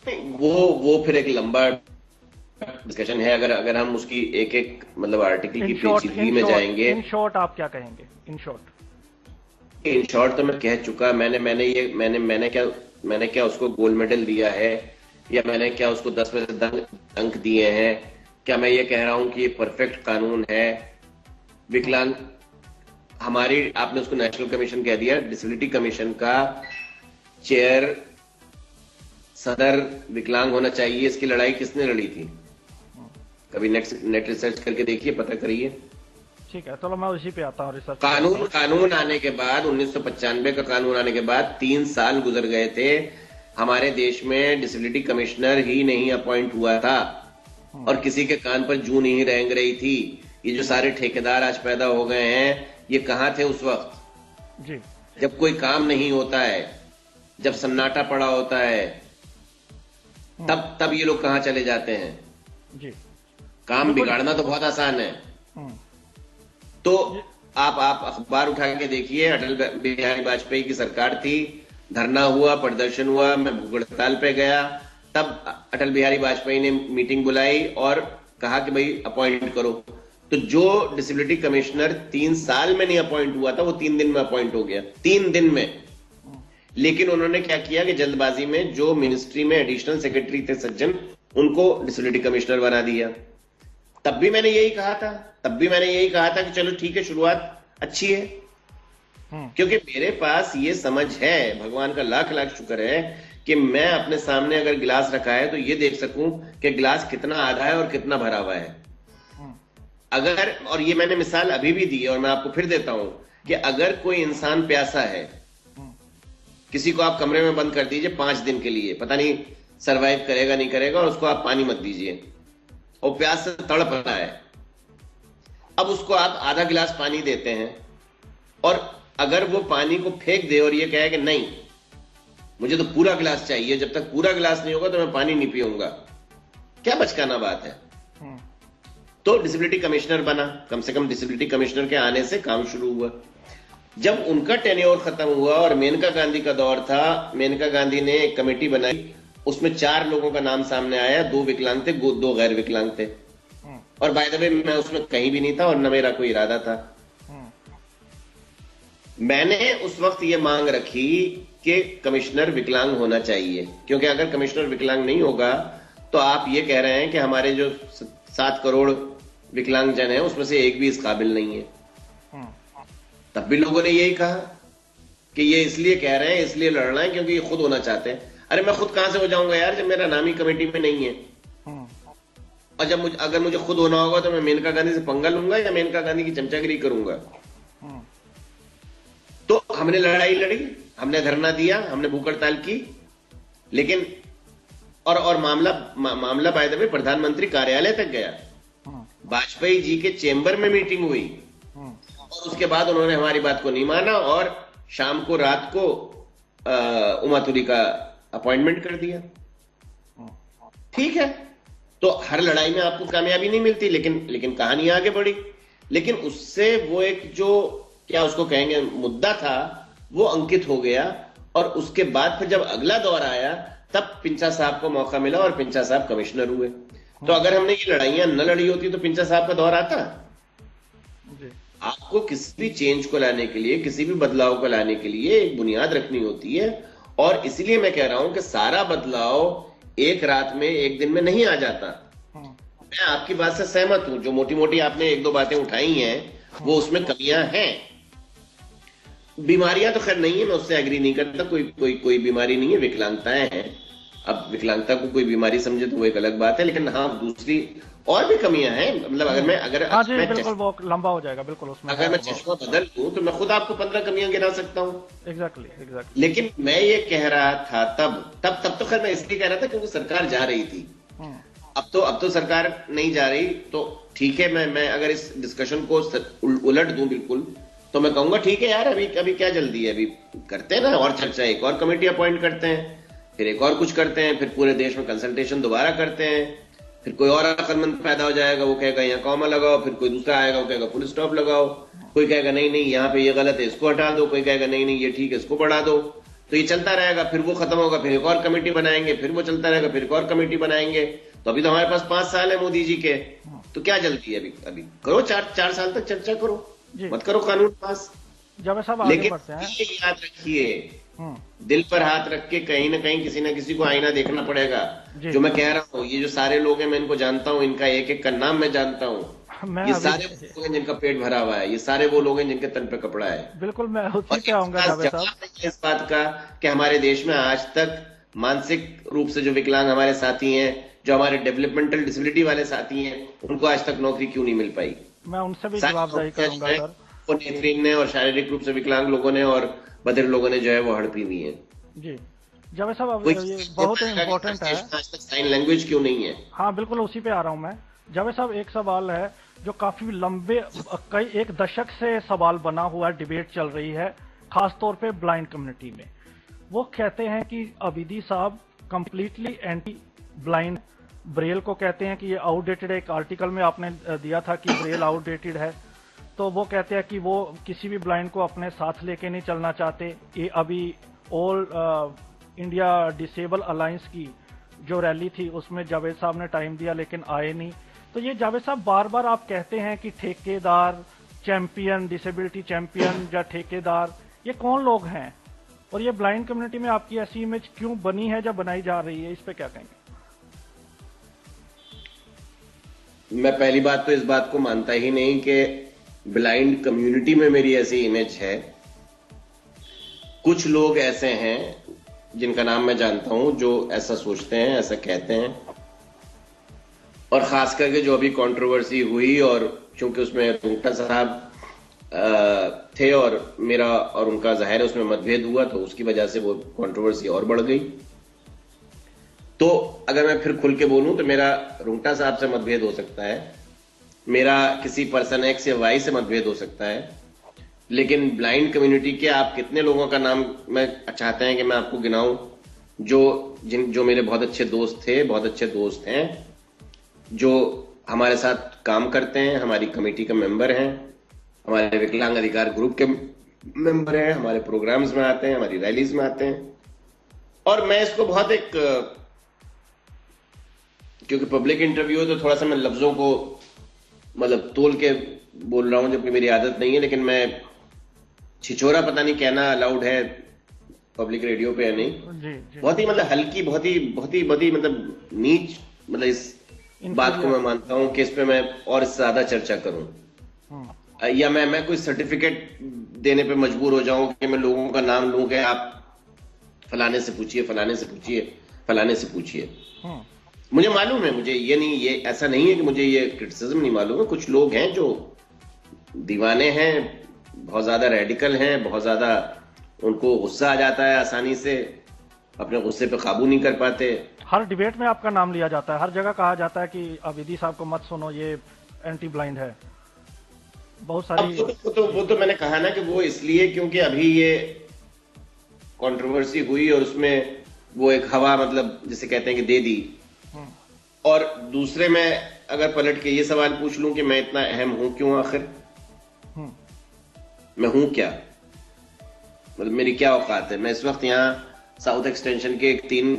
वो फिर एक लंबा डिस्कशन है। अगर अगर हम उसकी एक एक मतलब आर्टिकल की पेचीदगी में जाएंगे। इन शॉर्ट आप क्या कहेंगे इन शॉर्ट? तो मैं कह चुका। मैंने क्या उसको गोल्ड मेडल दिया है, या मैंने क्या उसको 10 में से अंक दिए हैं? क्या मैं ये कह रहा हूं कि ये परफेक्ट कानून है? विकलांग हमारी, आपने उसको नेशनल कमीशन कह दिया, डिसेबिलिटी कमीशन का चेयर सदर विकलांग होना चाहिए। इसकी लड़ाई किसने लड़ी थी? कभी नेट रिसर्च करके देखिए, पता करिए। ठीक है, चलो मैं उसी पे आता हूँ रिसर्च। कानून आने के बाद 1995 का कानून आने के बाद 3 साल गुजर गए थे। हमारे देश में डिसेबिलिटी कमिश्नर ही नहीं अपॉइंट हुआ था, और किसी के कान पर जूं नहीं रेंग रही थी। ये जो सारे ठेकेदार आज पैदा हो गए हैं, ये कहां थे उस वक्त जी? जब कोई काम नहीं होता है, जब सन्नाटा पड़ा होता है, तब ये लोग कहां चले जाते हैं? जी, काम बिगाड़ना तो बहुत आसान है। तो आप अखबार उठा के देखिए, अटल बिहारी वाजपेयी की सरकार थी, धरना हुआ, प्रदर्शन हुआ, मैं भूख हड़ताल पे गया, तब अटल बिहारी वाजपेयी ने मीटिंग बुलाई और कहा कि भाई अपॉइंट करो। तो जो डिसेबिलिटी कमिश्नर 3 साल में नहीं अपॉइंट हुआ था, वो 3 दिन में अपॉइंट हो गया, 3 दिन में। लेकिन उन्होंने क्या किया कि जल्दबाजी में जो मिनिस्ट्री में एडिशनल सेक्रेटरी थे सज्जन, उनको डिसेबिलिटी कमिश्नर बना दिया। तब भी मैंने यही कहा था कि चलो ठीक है, शुरुआत अच्छी है, क्योंकि मेरे पास ये समझ है, भगवान का लाख लाख शुक्र है कि मैं अपने सामने अगर गिलास रखा है तो ये देख सकूं कि गिलास कितना आधा है और कितना भरा हुआ है। अगर, और ये मैंने मिसाल अभी भी दी है और मैं आपको फिर देता हूं, कि अगर कोई इंसान प्यासा है, किसी को आप कमरे में बंद कर दीजिए 5 दिन के लिए, पता नहीं सरवाइव करेगा नहीं करेगा, और उसको आप पानी मत दीजिए, और प्यास से तड़प रहा है। अब उसको आप आधा गिलास पानी देते हैं, और अगर वो पानी को फेंक दे और ये कहे कि नहीं मुझे तो पूरा गिलास चाहिए, जब तक पूरा गिलास नहीं होगा तो मैं पानी नहीं पीऊंगा, क्या बचकाना बात है? तो डिसेबिलिटी कमिश्नर बना। कम से कम डिसेबिलिटी कमिश्नर के आने से काम शुरू हुआ। जब उनका टेन्योर खत्म हुआ और मेनका गांधी का दौर था, मेनका गांधी ने एक कमेटी बनाई, उसमें 4 लोगों का नाम सामने आया, 2 विकलांग थे, 2 गैर विकलांग थे। और बाय द वे मैं उसमें कहीं भी नहीं था और न मेरा कोई इरादा था। मैंने उस वक्त ये मांग रखी कि कमिश्नर विकलांग होना चाहिए, क्योंकि अगर कमिश्नर विकलांग नहीं होगा तो आप ये कह रहे हैं कि हमारे जो 7 करोड़ विकलांग जन है उसमें से एक भी इस काबिल नहीं है। तब भी लोगों ने यही कहा कि ये इसलिए कह रहे हैं, इसलिए लड़ रहे हैं क्योंकि ये खुद होना चाहते हैं। अरे मैं खुद कहां से हो जाऊंगा यार, जब मेरा नाम ही कमेटी में नहीं है। और जब अगर मुझे खुद होना होगा तो मैं मेनका गांधी से पंगा लूंगा या मेनका गांधी की चमचागिरी करूंगा? तो हमने लड़ाई लड़ी, हमने धरना दिया, हमने भूख हड़ताल की, लेकिन और मामला बाय द वे प्रधानमंत्री कार्यालय तक गया। वाजपेयी जी के चेंबर में मीटिंग हुई, और उसके बाद उन्होंने हमारी बात को नहीं माना और शाम को रात को उमातुरी का अपॉइंटमेंट कर दिया। ठीक है, तो हर लड़ाई में आपको कामयाबी नहीं मिलती, लेकिन कहानी आगे बढ़ी। लेकिन उससे वो एक जो क्या उसको कहेंगे मुद्दा था, वो अंकित हो गया। और उसके बाद फिर जब अगला दौर आया तब पिंचा साहब को मौका मिला और पिंचा साहब कमिश्नर हुए। तो अगर हमने ये लड़ाइयां न लड़ी होती तो पिंचा साहब का दौर आता। आपको किसी भी चेंज को लाने के लिए, किसी भी बदलाव को लाने के लिए एक बुनियाद रखनी होती है, और इसलिए मैं कह रहा हूं कि सारा बदलाव एक रात में, एक दिन में नहीं आ जाता। मैं आपकी बात से सहमत हूं, जो मोटी मोटी आपने 1-2 बातें उठाई हैं वो उसमें कमियां हैं। बीमारियां तो खैर नहीं है, मैं उससे एग्री नहीं करता, कोई बीमारी नहीं है, विकलांगताएं हैं। अब विकलांगता को कोई बीमारी समझे तो वो एक अलग बात है, लेकिन हाँ दूसरी और भी कमियां हैं। मतलब अगर बिल्कुल वो लंबा हो जाएगा, बिल्कुल उसमें अगर मैं चश्मा बदल दूं तो मैं खुद आपको 15 कमियां गिना सकता हूं। एग्जैक्टली। लेकिन मैं ये कह रहा था तब तो खैर मैं इसलिए कह रहा था क्योंकि सरकार जा रही थी। अब तो सरकार नहीं जा रही, तो ठीक है, मैं अगर इस डिस्कशन को उलट दूं बिल्कुल, तो मैं कहूंगा ठीक है यार, अभी क्या जल्दी है, अभी करते हैं ना और चर्चा, एक और कमेटी अपॉइंट करते हैं, फिर एक और कुछ करते हैं, फिर पूरे देश में कंसल्टेशन दोबारा करते हैं, फिर कोई और अक्लमंद पैदा हो जाएगा, वो कहेगा यहाँ कॉमा लगाओ, फिर कोई दूसरा आएगा वो कहेगा फुल स्टॉप लगाओ, कोई कहेगा नहीं यहाँ पे ये गलत है इसको हटा दो, कोई कहेगा नहीं ये ठीक है इसको बढ़ा दो। तो ये चलता रहेगा, फिर वो खत्म होगा, फिर एक और कमेटी बनाएंगे, फिर वो चलता रहेगा, फिर एक और कमेटी बनाएंगे। तो अभी तो हमारे पास 5 साल है मोदी जी के, तो क्या जल्दी है? अभी अभी करो, 4 साल तक चर्चा करो, मत करो कानून पास। जावेद साहब आगे लेकिन बढ़ते हैं। ये याद रखिए, दिल पर हाथ रख के कहीं ना कहीं किसी ना किसी को आईना देखना पड़ेगा। जो मैं कह रहा हूँ, ये जो सारे लोग हैं मैं इनको जानता हूँ, इनका एक एक का नाम मैं जानता हूँ। ये सारे वो लोग हैं जिनका पेट भरा हुआ है, ये सारे वो लोग हैं जिनके तन पे कपड़ा है। बिल्कुल, मैं और उसी पे आऊंगा जावेद साहब। इस बात का कि हमारे देश में आज तक मानसिक रूप से जो विकलांग हमारे साथी हैं, जो हमारे डेवलपमेंटल डिसेबिलिटी वाले साथी हैं, उनको आज तक नौकरी क्यों नहीं मिल पाई? मैं उनसे भी जवाबदेही करूंगा सर। वो नेत्रहीन ने और शारीरिक रूप से विकलांग लोगों ने और बधिर लोगों ने जो है वो हड़पी हुई है। जी जावेद साहब, अब ये बहुत इम्पोर्टेंट है। आज तक साइन लैंग्वेज क्यों नहीं है? हाँ बिल्कुल, उसी पे आ रहा हूँ मैं। जावेद साहब, एक सवाल है जो काफी लंबे, कई एक दशक से सवाल बना हुआ है, डिबेट चल रही है खासतौर पे ब्लाइंड कम्युनिटी में। वो कहते हैं कि अबीदी साहब कंप्लीटली एंटी ब्लाइंड, ब्रेल को कहते हैं कि ये आउटडेटेड है। एक आर्टिकल में आपने दिया था कि ब्रेल आउटडेटेड है, तो वो कहते हैं कि वो किसी भी ब्लाइंड को अपने साथ लेके नहीं चलना चाहते। ये अभी ऑल इंडिया डिसेबल अलायंस की जो रैली थी उसमें जावेद साहब ने टाइम दिया लेकिन आए नहीं। तो ये जावेद साहब, बार बार आप कहते हैं कि ठेकेदार चैंपियन, डिसेबिलिटी चैंपियन या ठेकेदार, ये कौन लोग हैं? और ये ब्लाइंड कम्युनिटी में आपकी ऐसी इमेज क्यों बनी है या बनाई जा रही है, इस पे क्या कहेंगे? मैं पहली बात तो इस बात को मानता ही नहीं कि ब्लाइंड कम्युनिटी में मेरी ऐसी इमेज है। कुछ लोग ऐसे हैं जिनका नाम मैं जानता हूं जो ऐसा सोचते हैं, ऐसा कहते हैं। और खास करके जो अभी कंट्रोवर्सी हुई, और चूंकि उसमें रुंगटा साहब थे और मेरा और उनका जाहिर है उसमें मतभेद हुआ, तो उसकी वजह से वो कंट्रोवर्सी और बढ़ गई। तो अगर मैं फिर खुल के बोलूं तो मेरा रुंगटा साहब से मतभेद हो सकता है, मेरा किसी पर्सन एक्स या वाई से मतभेद हो सकता है, लेकिन ब्लाइंड कम्युनिटी के आप कितने लोगों का नाम मैं चाहते हैं कि मैं आपको गिनाऊं जो मेरे बहुत अच्छे दोस्त थे, बहुत अच्छे दोस्त हैं, जो हमारे साथ काम करते हैं, हमारी कमेटी का मेंबर हैं, हमारे विकलांग अधिकार ग्रुप के मेंबर हैं, हमारे प्रोग्राम्स में आते हैं, हमारी रैलीज में आते हैं। और मैं इसको बहुत एक, क्योंकि पब्लिक इंटरव्यू है तो थोड़ा सा मैं लफ्जों को मतलब तोल के बोल रहा हूं, जबकि मेरी आदत नहीं है, लेकिन मैं छिछोरा पता नहीं कहना अलाउड है पब्लिक रेडियो पे या नहीं। जी। बहुत ही मतलब हल्की, बहुत ही मतलब नीच, मतलब इस बात को मैं मानता हूं कि इस पे मैं और ज्यादा चर्चा करूं, या मैं कोई सर्टिफिकेट देने पे मजबूर हो जाऊं कि मैं लोगों का नाम लूं कि आप फलाने से पूछिए, फलाने से पूछिए, फलाने से पूछिए। मुझे मालूम है, मुझे ये ऐसा नहीं है कि मुझे ये क्रिटिसिज्म नहीं मालूम है। कुछ लोग हैं जो दीवाने हैं, बहुत ज्यादा रेडिकल हैं, बहुत ज्यादा उनको गुस्सा आ जाता है आसानी से, अपने गुस्से पे काबू नहीं कर पाते। हर डिबेट में आपका नाम लिया जाता है, हर जगह कहा जाता है कि अबीदी साहब को मत सुनो, ये एंटी ब्लाइंड है। बहुत सारी वो तो मैंने कहा ना कि वो इसलिए क्योंकि अभी ये कंट्रोवर्सी हुई और उसमें वो एक हवा, मतलब जिसे कहते हैं कि दे दी। और दूसरे में अगर पलट के ये सवाल पूछ लूं कि मैं इतना अहम हूं क्यों, आखिर मैं हूं क्या, मतलब मेरी क्या औकात है? मैं इस वक्त यहाँ साउथ एक्सटेंशन के एक 3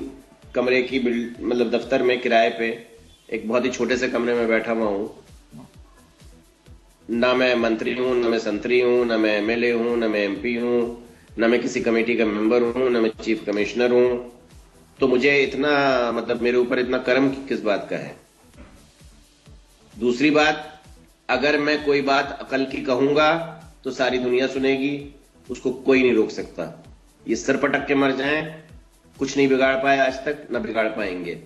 कमरे की मतलब दफ्तर में किराए पे एक बहुत ही छोटे से कमरे में बैठा हुआ हूं। ना मैं मंत्री हूं, ना मैं संतरी हूं, ना मैं एमएलए हूं, ना मैं एमपी हूं, ना मैं किसी कमेटी का मेंबर हूं, ना मैं चीफ कमिश्नर हूं। तो मुझे इतना, मतलब मेरे ऊपर इतना कर्म किस बात का है? दूसरी बात, अगर मैं कोई बात अकल की कहूंगा तो सारी दुनिया सुनेगी, उसको कोई नहीं रोक सकता। ये सर पटक के मर जाएं, कुछ नहीं बिगाड़ पाए आज तक, ना बिगाड़ पाएंगे।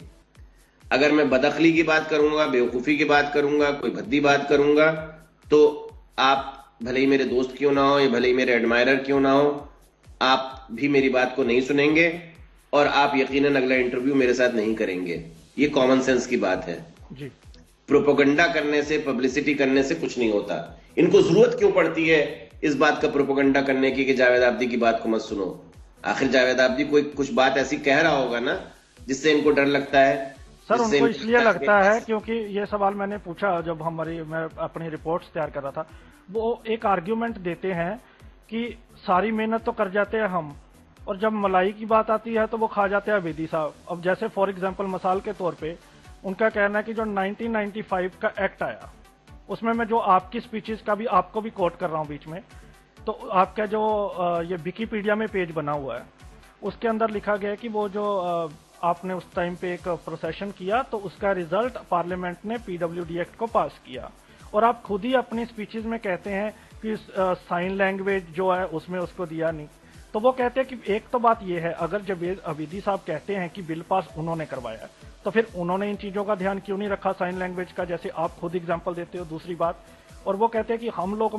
अगर मैं बदअखली की बात करूंगा, बेवकूफी की बात करूंगा, कोई भद्दी बात करूंगा, तो आप भले ही मेरे दोस्त क्यों ना हो, या भले ही मेरे एडमायरर क्यों ना हो, आप भी मेरी बात को नहीं सुनेंगे और आप यकीनन अगला इंटरव्यू मेरे साथ नहीं करेंगे। ये कॉमन सेंस की बात है जी। प्रोपोगंडा करने से, पब्लिसिटी करने से कुछ नहीं होता। इनको जरूरत क्यों पड़ती है इस बात का प्रोपोगंडा करने की कि जावेद आबदी की बात को मत सुनो? आखिर जावेद आबदी कोई कुछ बात ऐसी कह रहा होगा ना जिससे इनको डर लगता है। सर उनको इसलिए लगता है क्योंकि ये सवाल मैंने पूछा जब मैं अपनी रिपोर्ट्स तैयार कर रहा था, वो एक आर्ग्यूमेंट देते हैं कि सारी मेहनत तो कर जाते हैं हम और जब मलाई की बात आती है तो वो खा जाते हैं अवेदी साहब। अब जैसे फॉर एग्जांपल मिसाल के तौर पे उनका कहना है कि जो 1995 का एक्ट आया उसमें मैं जो आपकी स्पीचेस का भी आपको भी कोट कर रहा हूं बीच में, तो आपका जो ये विकिपीडिया में पेज बना हुआ है उसके अंदर लिखा गया है कि वो जो आपने उस टाइम पे एक प्रोसेशन किया तो उसका रिजल्ट पार्लियामेंट ने पीडब्ल्यूडी एक्ट को पास किया। और आप खुद ही अपनी स्पीचेस में कहते हैं कि साइन लैंग्वेज जो है उसमें उसको दिया नहीं। तो वो कहते हैं कि एक तो बात ये है, अगर जवेद अवीदी साहब कहते हैं कि बिल पास उन्होंने करवाया तो फिर उन्होंने इन चीजों का ध्यान क्यों नहीं रखा साइन लैंग्वेज का, जैसे आप खुद एग्जांपल देते हो। दूसरी बात, और वो कहते हैं कि हम लोग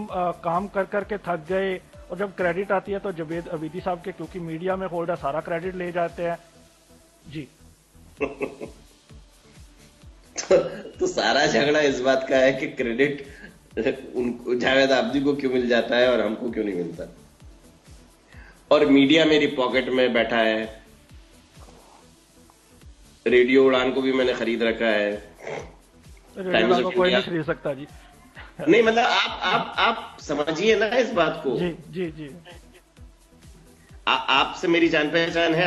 काम कर करके थक गए और जब क्रेडिट आती है तो जवेद अवीदी साहब के, क्योंकि मीडिया में होल्डर सारा क्रेडिट ले जाते हैं जी। तो सारा झगड़ा इस बात का है कि क्रेडिट उनको जावेद आबदी को क्यों मिल जाता है और हमको क्यों नहीं मिलता, और मीडिया मेरी पॉकेट में बैठा है। रेडियो उड़ान को भी मैंने खरीद रखा है। टाइम्स ऑफ कोई इंडिया नहीं खरीद सकता जी। नहीं, मतलब आप समझिए ना इस बात को। जी जी जी। आपसे मेरी जान पहचान है,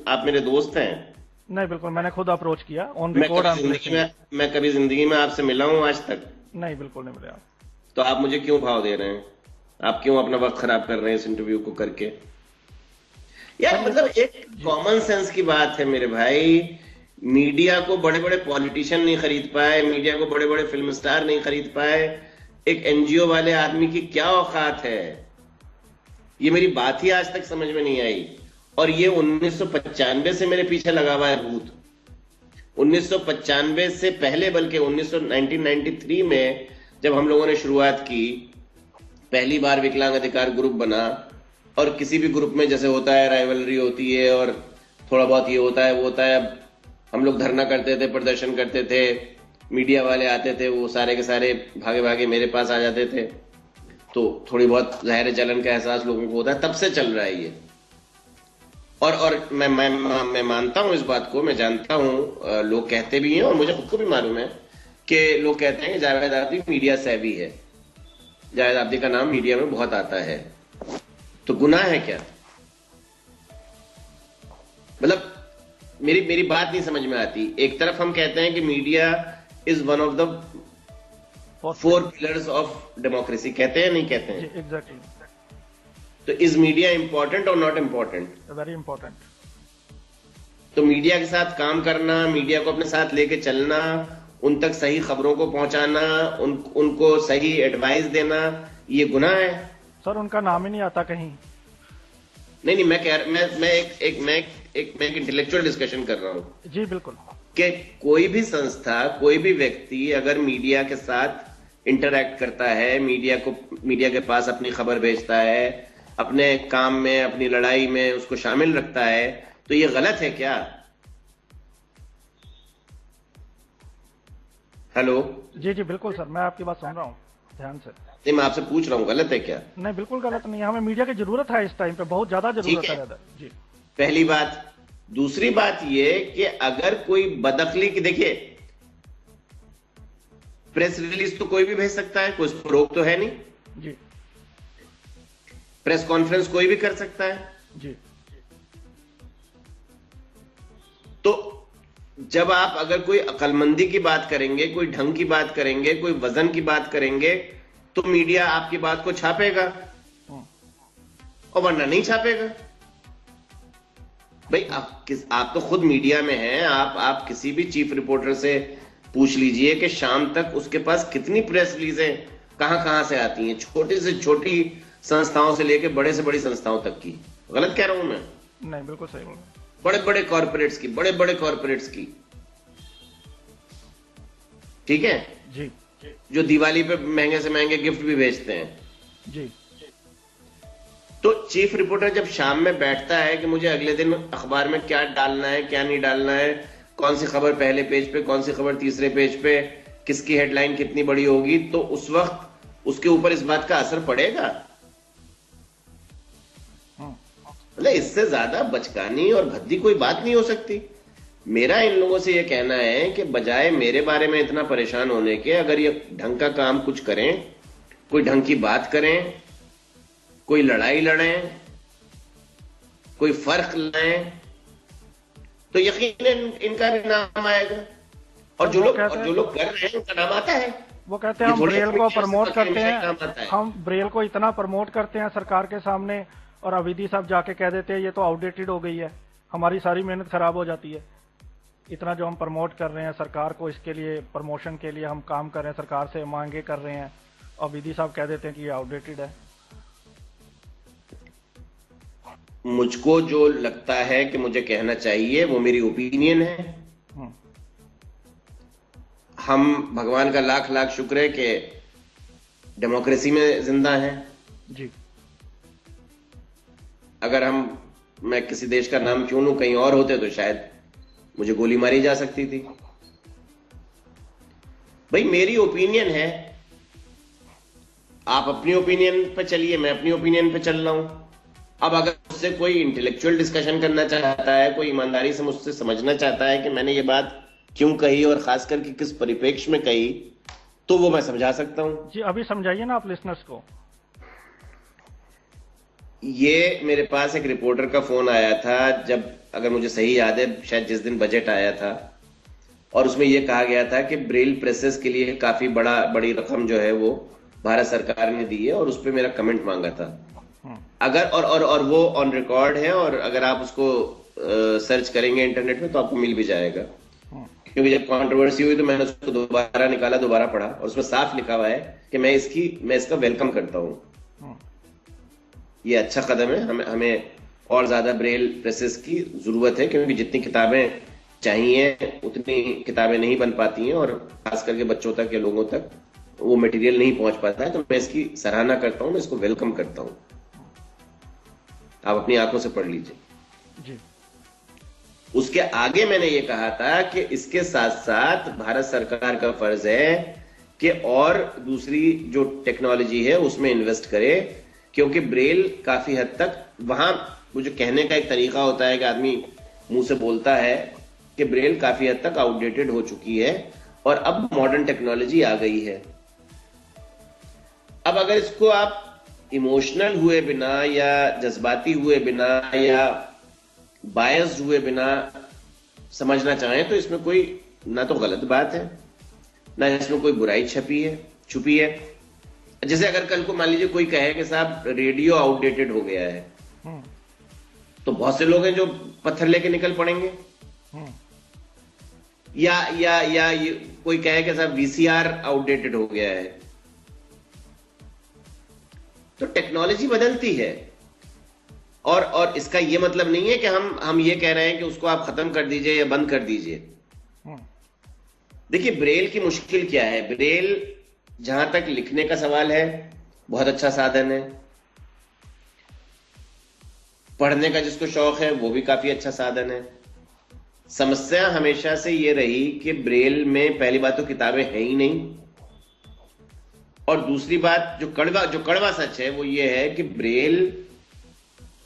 आप मेरे दोस्त हैं। नहीं बिल्कुल, मैंने खुद अप्रोच किया ऑन मैं रिकॉर्ड। मैं कभी जिंदगी में आपसे मिला हूं आज तक? नहीं बिल्कुल नहीं मिले आप। तो आप मुझे क्यों भाव दे रहे हैं? आप क्यों अपना वक्त खराब कर रहे हैं इस इंटरव्यू को करके? यार मतलब एक कॉमन सेंस की बात है मेरे भाई। मीडिया को बड़े बड़े पॉलिटिशियन नहीं खरीद पाए, मीडिया को बड़े बड़े फिल्म स्टार नहीं खरीद पाए, एक एनजीओ वाले आदमी की क्या औकात है? ये मेरी बात ही आज तक समझ में नहीं आई। और ये 1995 से मेरे पीछे लगा हुआ है भूत। 1995 से पहले, बल्कि 1993 में जब हम लोगों ने शुरुआत की, पहली बार विकलांग अधिकार ग्रुप बना, और किसी भी ग्रुप में जैसे होता है राइवलरी होती है और थोड़ा बहुत ये होता है वो होता है। अब हम लोग धरना करते थे, प्रदर्शन करते थे, मीडिया वाले आते थे, वो सारे के सारे भागे भागे मेरे पास आ जाते थे, तो थोड़ी बहुत ज़ाहिर चलन का एहसास लोगों को होता है। तब से चल रहा है ये। और मैं मानता हूं इस बात को, मैं जानता हूं, लोग कहते भी हैं और मुझे खुद को भी मालूम है कि लोग कहते हैं कि जावेद आबदी मीडिया सेवी है, जावेद आबदी का नाम मीडिया में बहुत आता है। तो गुनाह है क्या? मतलब मेरी बात नहीं समझ में आती। एक तरफ हम कहते हैं कि media is one of the 4 pillars of democracy, कहते हैं नहीं कहते हैं? एग्जैक्टली। तो इज मीडिया इंपॉर्टेंट और नॉट इंपॉर्टेंट? Very important. तो मीडिया के साथ काम करना, मीडिया को अपने साथ लेके चलना, उन तक सही खबरों को पहुंचाना, उनको सही एडवाइस देना, ये गुनाह है? सर उनका नाम ही नहीं आता कहीं। नहीं, मैं एक इंटेलेक्चुअल डिस्कशन कर रहा हूं जी बिल्कुल। कि कोई भी संस्था, कोई भी व्यक्ति अगर मीडिया के साथ इंटरैक्ट करता है, मीडिया के पास अपनी खबर भेजता है, अपने काम में, अपनी लड़ाई में उसको शामिल रखता है, तो ये गलत है क्या? हेलो? जी जी बिल्कुल सर, मैं आपकी बात सुन रहा हूँ ध्यान से। नहीं, मैं आपसे पूछ रहा हूँ गलत है क्या? नहीं बिल्कुल गलत नहीं है, हमें मीडिया की जरूरत है इस टाइम पे, बहुत ज्यादा जरूरत है जी। पहली बात। दूसरी बात ये कि अगर कोई बदअक्ली की, देखिए प्रेस रिलीज तो कोई भी भेज सकता है, कोई रोक तो है नहीं जी। प्रेस कॉन्फ्रेंस कोई भी कर सकता है जी। तो जब आप अगर कोई अक्लमंदी की बात करेंगे, कोई ढंग की बात करेंगे, कोई वजन की बात करेंगे, तो मीडिया आपकी बात को छापेगा, और वरना नहीं छापेगा। भाई आप तो खुद मीडिया में हैं, आप किसी भी चीफ रिपोर्टर से पूछ लीजिए कि शाम तक उसके पास कितनी प्रेस रिलीजें कहां से आती हैं, छोटी से छोटी संस्थाओं से लेकर बड़े से बड़ी संस्थाओं तक की। गलत कह रहा हूं मैं? नहीं बिल्कुल सही बोल रहा हूं। बड़े बड़े कॉरपोरेट्स की, ठीक है जी। जो दिवाली पे महंगे से महंगे गिफ्ट भी भेजते हैं जी। तो चीफ रिपोर्टर जब शाम में बैठता है कि मुझे अगले दिन अखबार में क्या डालना है, क्या नहीं डालना है, कौन सी खबर पहले पेज पे, कौन सी खबर तीसरे पेज पे, किसकी हेडलाइन कितनी बड़ी होगी, तो उस वक्त उसके ऊपर इस बात का असर पड़ेगा। मतलब इससे ज्यादा बचकानी और भद्दी कोई बात नहीं हो सकती। मेरा इन लोगों से यह कहना है कि बजाय मेरे बारे में इतना परेशान होने के, अगर ये ढंग का काम कुछ करें, कोई ढंग की बात करें, कोई लड़ाई लड़ें, कोई फर्क लाएं, तो यकीनन इनका भी नाम आएगा। और जो लोग कर रहे हैं उनका नाम आता है। वो कहते हैं हम ब्रेल को प्रमोट करते हैं, हम ब्रेल को इतना प्रमोट करते हैं सरकार के सामने, और अविधि साहब जाके कह देते हैं ये तो आउटडेटेड हो गई है, हमारी सारी मेहनत खराब हो जाती है। इतना जो हम प्रमोट कर रहे हैं सरकार को, इसके लिए प्रमोशन के लिए हम काम कर रहे हैं, सरकार से मांगे कर रहे हैं, और अविधि साहब कह देते हैं कि ये आउटडेटेड है। मुझको जो लगता है कि मुझे कहना चाहिए वो मेरी ओपिनियन है। हम भगवान का लाख लाख शुक्र है कि डेमोक्रेसी में जिंदा हैं जी। अगर मैं किसी देश का नाम क्यों लूं, कहीं और होते तो शायद मुझे गोली मारी जा सकती थी। भाई मेरी ओपिनियन है, आप अपनी ओपिनियन पे चलिए, मैं अपनी ओपिनियन पे चल रहा हूं। अब अगर मुझसे कोई इंटेलेक्चुअल डिस्कशन करना चाहता है, कोई ईमानदारी से मुझसे समझना चाहता है कि मैंने ये बात क्यों कही और खास करके किस परिप्रेक्ष्य में कही, तो वो मैं समझा सकता हूं। जी अभी समझाइए ना आप लिसनर्स को। ये मेरे पास एक रिपोर्टर का फोन आया था, जब अगर मुझे सही याद है शायद जिस दिन बजट आया था, और उसमें यह कहा गया था कि ब्रेल प्रेसेस के लिए काफी बड़ी रकम जो है वो भारत सरकार ने दी है, और उस पर मेरा कमेंट मांगा था। अगर और वो ऑन रिकॉर्ड है, और अगर आप उसको सर्च करेंगे इंटरनेट में तो आपको मिल भी जाएगा। क्योंकि जब कंट्रोवर्सी हुई तो मैंने उसको दोबारा निकाला, दोबारा पढ़ा, और उसमें साफ लिखा हुआ है कि मैं इसका वेलकम करता हूं। ये अच्छा कदम है, हमें और ज्यादा ब्रेल प्रेसेस की जरूरत है, क्योंकि जितनी किताबें चाहिए उतनी किताबें नहीं बन पाती हैं, और खास करके बच्चों तक या लोगों तक वो मटेरियल नहीं पहुंच पाता है। तो मैं इसकी सराहना करता हूं, मैं इसको वेलकम करता हूं। आप अपनी आंखों से पढ़ लीजिए जी। उसके आगे मैंने ये कहा था कि इसके साथ साथ भारत सरकार का फर्ज है कि और दूसरी जो टेक्नोलॉजी है उसमें इन्वेस्ट करे, क्योंकि ब्रेल काफी हद तक वहां, मुझे कहने का एक तरीका होता है कि आदमी मुंह से बोलता है कि ब्रेल काफी हद तक आउटडेटेड हो चुकी है और अब मॉडर्न टेक्नोलॉजी आ गई है। अब अगर इसको आप इमोशनल हुए बिना या जज्बाती हुए बिना या बायस्ड हुए बिना समझना चाहें तो इसमें कोई ना तो गलत बात है, ना इसमें कोई बुराई छुपी है। जैसे अगर कल को मान लीजिए कोई कहे कि साहब रेडियो आउटडेटेड हो गया है, तो बहुत से लोग हैं जो पत्थर लेके निकल पड़ेंगे। या कोई कहे कि साहब वीसीआर आउटडेटेड हो गया है। तो टेक्नोलॉजी बदलती है, और इसका यह मतलब नहीं है कि हम ये कह रहे हैं कि उसको आप खत्म कर दीजिए या बंद कर दीजिए। देखिए ब्रेल की मुश्किल क्या है। ब्रेल जहां तक लिखने का सवाल है बहुत अच्छा साधन है, पढ़ने का जिसको शौक है वो भी काफी अच्छा साधन है। समस्या हमेशा से ये रही कि ब्रेल में पहली बात तो किताबें हैं ही नहीं, और दूसरी बात जो कड़वा सच है वो ये है कि ब्रेल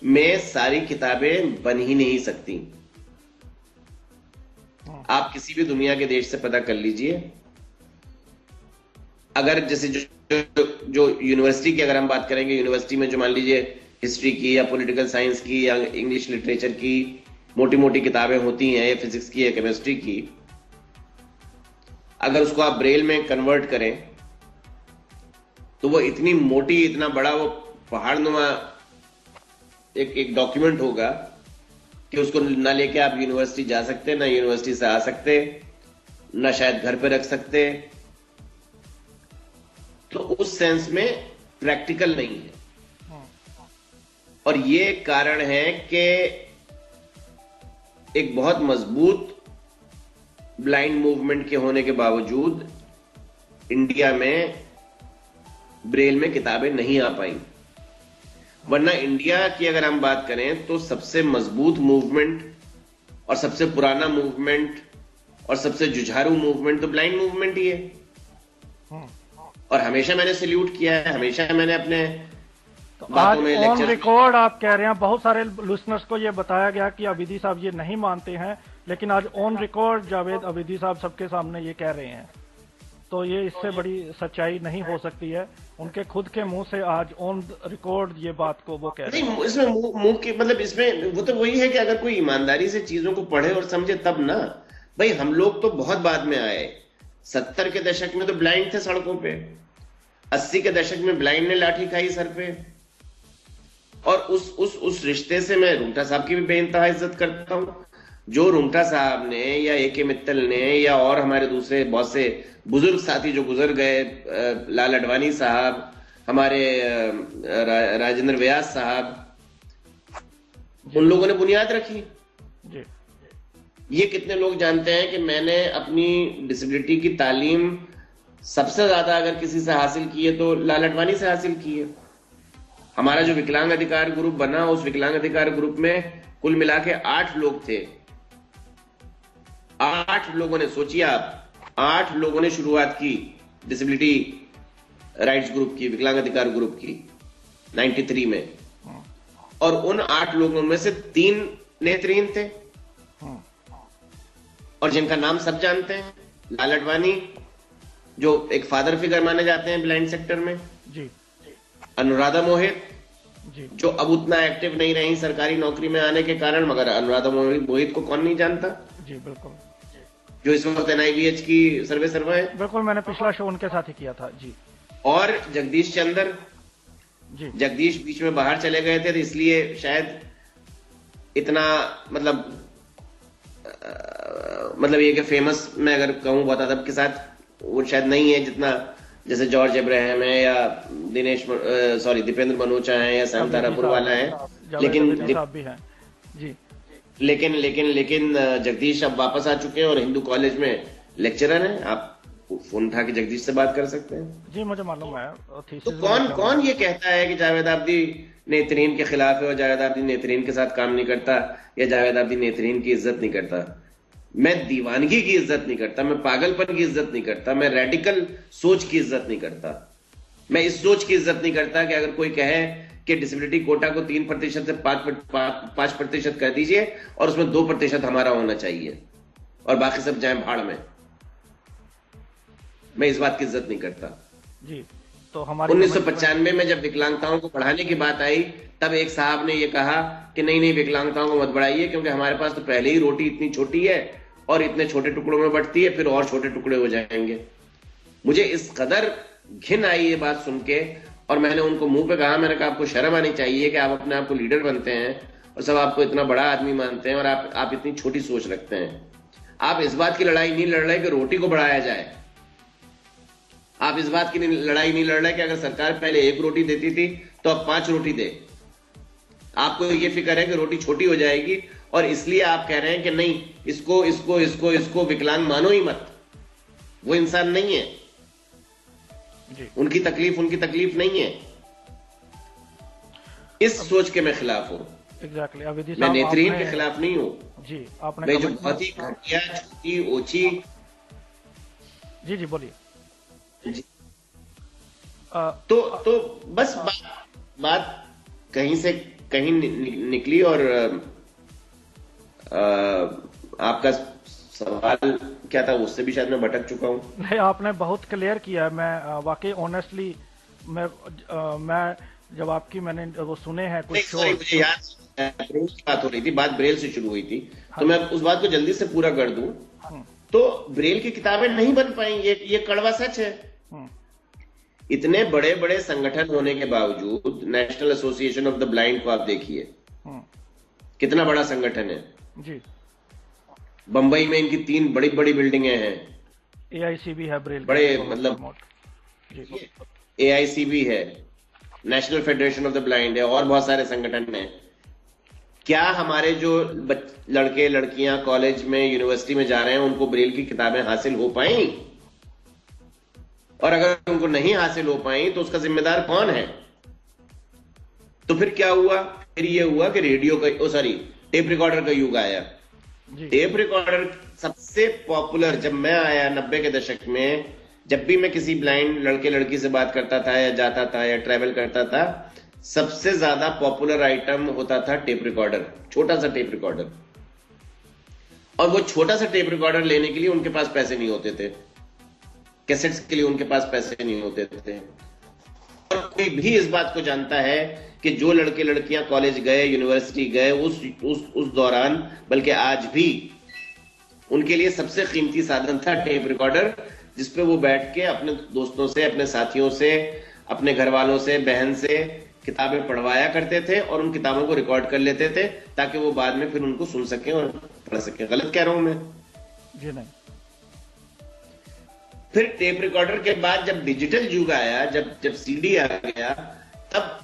में सारी किताबें बन ही नहीं सकती। आप किसी भी दुनिया के देश से पता कर लीजिए, अगर जैसे जो यूनिवर्सिटी की अगर हम बात करेंगे, यूनिवर्सिटी में जो मान लीजिए हिस्ट्री की या पॉलिटिकल साइंस की या इंग्लिश लिटरेचर की मोटी मोटी किताबें होती हैं, या फिजिक्स की या केमिस्ट्री की, अगर उसको आप ब्रेल में कन्वर्ट करें तो वो इतनी मोटी, इतना बड़ा वो पहाड़नुमा एक डॉक्यूमेंट होगा कि उसको ना लेके आप यूनिवर्सिटी जा सकते, ना यूनिवर्सिटी से आ सकते, ना शायद घर पे रख सकते। तो उस सेंस में प्रैक्टिकल नहीं है, और ये कारण है कि एक बहुत मजबूत ब्लाइंड मूवमेंट के होने के बावजूद इंडिया में ब्रेल में किताबें नहीं आ पाई। वरना इंडिया की अगर हम बात करें तो सबसे मजबूत मूवमेंट और सबसे पुराना मूवमेंट और सबसे जुझारू मूवमेंट तो ब्लाइंड मूवमेंट ही है। और हमेशा मैंने सल्यूट किया है, हमेशा मैंने अपने आज ऑन रिकॉर्ड आप कह रहे हैं, बहुत सारे लिसनर्स को ये बताया गया कि अविधि साहब ये नहीं मानते हैं, लेकिन आज ऑन रिकॉर्ड जावेद अविधि साहब सबके सामने ये कह रहे हैं। तो ये इससे बड़ी सच्चाई नहीं हो सकती है। उनके खुद के मुंह से आज ऑन रिकॉर्ड ये बात को वो कह रहे हैं। नहीं, इसमें मुंह के मतलब इसमें वो तो वही है कि अगर कोई ईमानदारी से चीजों को पढ़े और समझे तब ना। भाई हम लोग तो बहुत बाद में आए। 70 के दशक में तो ब्लाइंड थे सड़कों पे। 80 के दशक में ब्लाइंड ने लाठी खाई सर पे। और उस रिश्ते से मैं रुंगटा साहब की भी बेइंतहा इज्जत करता हूं। जो रुंगटा साहब ने या ए.के. मित्तल ने या और हमारे दूसरे बहुत से बुजुर्ग साथी जो गुजर गए, लाल अडवाणी साहब, हमारे राजेंद्र व्यास साहब, उन लोगों ने बुनियाद रखी। जी। ये कितने लोग जानते हैं कि मैंने अपनी डिसेबिलिटी की तालीम सबसे ज्यादा अगर किसी से हासिल की है तो लाल अडवाणी से हासिल की है। हमारा जो विकलांग अधिकार ग्रुप बना, उस विकलांग अधिकार ग्रुप में कुल मिला के 8 लोग थे। 8 लोगों ने, सोचिए आप, 8 लोगों ने शुरुआत की डिसेबिलिटी राइट्स ग्रुप की, विकलांग अधिकार ग्रुप की 93 में। और उन 8 लोगों में से 3 नेत्रहीन थे और जिनका नाम सब जानते हैं। लाल अडवाणी जो एक फादर फिगर माने जाते हैं ब्लाइंड सेक्टर में जी। अनुराधा मोहित जी। जो अब उतना एक्टिव नहीं रही सरकारी नौकरी में आने के कारण, मगर अनुराधा मोहित को कौन नहीं जानता। जी बिल्कुल। जो इस वक्त NIVH की सर्वे सर्वा है। बिल्कुल, मैंने पिछला शो उनके साथ ही किया था। जी। और जगदीश चंद्र जी। जगदीश बीच में बाहर चले गए थे तो इसलिए शायद इतना मतलब ये कि फेमस मैं अगर कहूं बहुत अदब के साथ, वो शायद नहीं है जितना जैसे जॉर्ज इब्राहिम है या दीपेंद्र मनोचा है या सैम तारापुर वाला है। लेकिन भी हैं। जी। लेकिन जगदीश अब वापस आ चुके हैं और हिंदू कॉलेज में लेक्चरर हैं। आप फोन उठा के जगदीश से बात कर सकते हैं। जी मुझे मालूम है। तो कौन ये कहता है कि जावेद आबदी नेत्रहीन के खिलाफ है और जावेद आबदी नेत्रहीन के साथ काम नहीं करता या जावेद आबदी नेत्रहीन की इज्जत नहीं करता? मैं दीवानगी की इज्जत नहीं करता, मैं पागलपन की इज्जत नहीं करता, मैं रेडिकल सोच की इज्जत नहीं करता। मैं इस सोच की इज्जत नहीं करता कि अगर कोई कहे कि डिसेबिलिटी कोटा को 3% से 5% कर दीजिए और उसमें 2% हमारा होना चाहिए और बाकी सब जाए भाड़ में। मैं इस बात की इज्जत नहीं करता। जी। तो हमारी 1995 में जब विकलांगताओं को बढ़ाने की बात आई, तब एक साहब ने यह कहा कि नहीं विकलांगताओं को मत बढ़ाइए क्योंकि हमारे पास तो पहले ही रोटी इतनी छोटी है और इतने छोटे टुकड़ों में बढ़ती है, फिर और छोटे टुकड़े हो जाएंगे। मुझे इस कदर घिन आई ये बात सुन के और मैंने उनको मुंह पे कहा, मैंने कहा आपको शर्म आनी चाहिए कि आप अपने आप को लीडर बनते हैं और सब आपको इतना बड़ा आदमी मानते हैं और आप इतनी छोटी सोच रखते हैं। आप इस बात की लड़ाई नहीं लड़ रहे कि रोटी को बढ़ाया जाए। आप इस बात की लड़ाई नहीं लड़ रहे कि अगर सरकार पहले 1 रोटी देती थी तो अब 5 रोटी दे। आपको ये फिक्र है कि रोटी छोटी हो जाएगी और इसलिए आप कह रहे हैं कि नहीं इसको विकलांग मानो ही मत। वो इंसान नहीं है। जी। उनकी तकलीफ नहीं है। इस सोच के मैं खिलाफ हूं। एग्जैक्टली। अविधि मैं नेत्रहीन के खिलाफ नहीं हूं। जी। आपने मैं जो बहुत ही घटिया, छोटी, ओछी। जी बोलिए। तो बस बात कहीं से कहीं निकली और आपका सवाल क्या था उससे भी शायद मैं भटक चुका हूं। नहीं, आपने बहुत क्लियर किया है। मैं वाकई ऑनेस्टली मैं जब आपकी मैंने वो सुने हैं कुछ शो, मुझे याद ब्रेल की बात हो रही थी, बात ब्रेल से शुरू हुई थी। तो मैं उस बात को जल्दी से पूरा कर दूं तो ब्रेल की किताबें नहीं बन पाई, ये कड़वा सच है। इतने बड़े बड़े संगठन होने के बावजूद national association of the blind को आप देखिए कितना बड़ा संगठन है। जी। बंबई में इनकी 3 बड़ी बड़ी बिल्डिंगें हैं। AICB है ब्रेल बड़े, मतलब AICB है, national federation of the blind है और बहुत सारे संगठन हैं। क्या हमारे जो लड़के लड़कियां कॉलेज में यूनिवर्सिटी में जा रहे हैं उनको ब्रेल की किताबें हासिल हो पाई? और अगर उनको नहीं हासिल हो पाई तो उसका जिम्मेदार कौन है? तो फिर क्या हुआ? फिर ये हुआ कि रेडियो का टेप रिकॉर्डर का युग आया। टेप रिकॉर्डर सबसे पॉपुलर जब मैं आया 90 के दशक में, जब भी मैं किसी ब्लाइंड लड़के लड़की से बात करता था या जाता था या ट्रैवल करता था, सबसे ज्यादा पॉपुलर आइटम होता था टेप रिकॉर्डर, छोटा सा टेप रिकॉर्डर। और वो छोटा सा टेप रिकॉर्डर लेने के लिए उनके पास पैसे नहीं होते थे। कैसेट्स के लिए उनके पास पैसे नहीं होते थे। और कोई भी इस बात को जानता है कि जो लड़के लड़कियां कॉलेज गए, यूनिवर्सिटी गए, उस दौरान, बल्कि आज भी उनके लिए सबसे कीमती साधन था टेप रिकॉर्डर, जिसपे वो बैठ के अपने दोस्तों से, अपने साथियों से, अपने घर वालों से, बहन से किताबें पढ़वाया करते थे और उन किताबों को रिकॉर्ड कर लेते थे ताकि वो बाद में फिर उनको सुन सकें और पढ़ सकें। गलत कह रहा हूं मैं? जी नहीं। फिर टेप रिकॉर्डर के बाद जब डिजिटल युग आया, जब सीडी आ गया, तब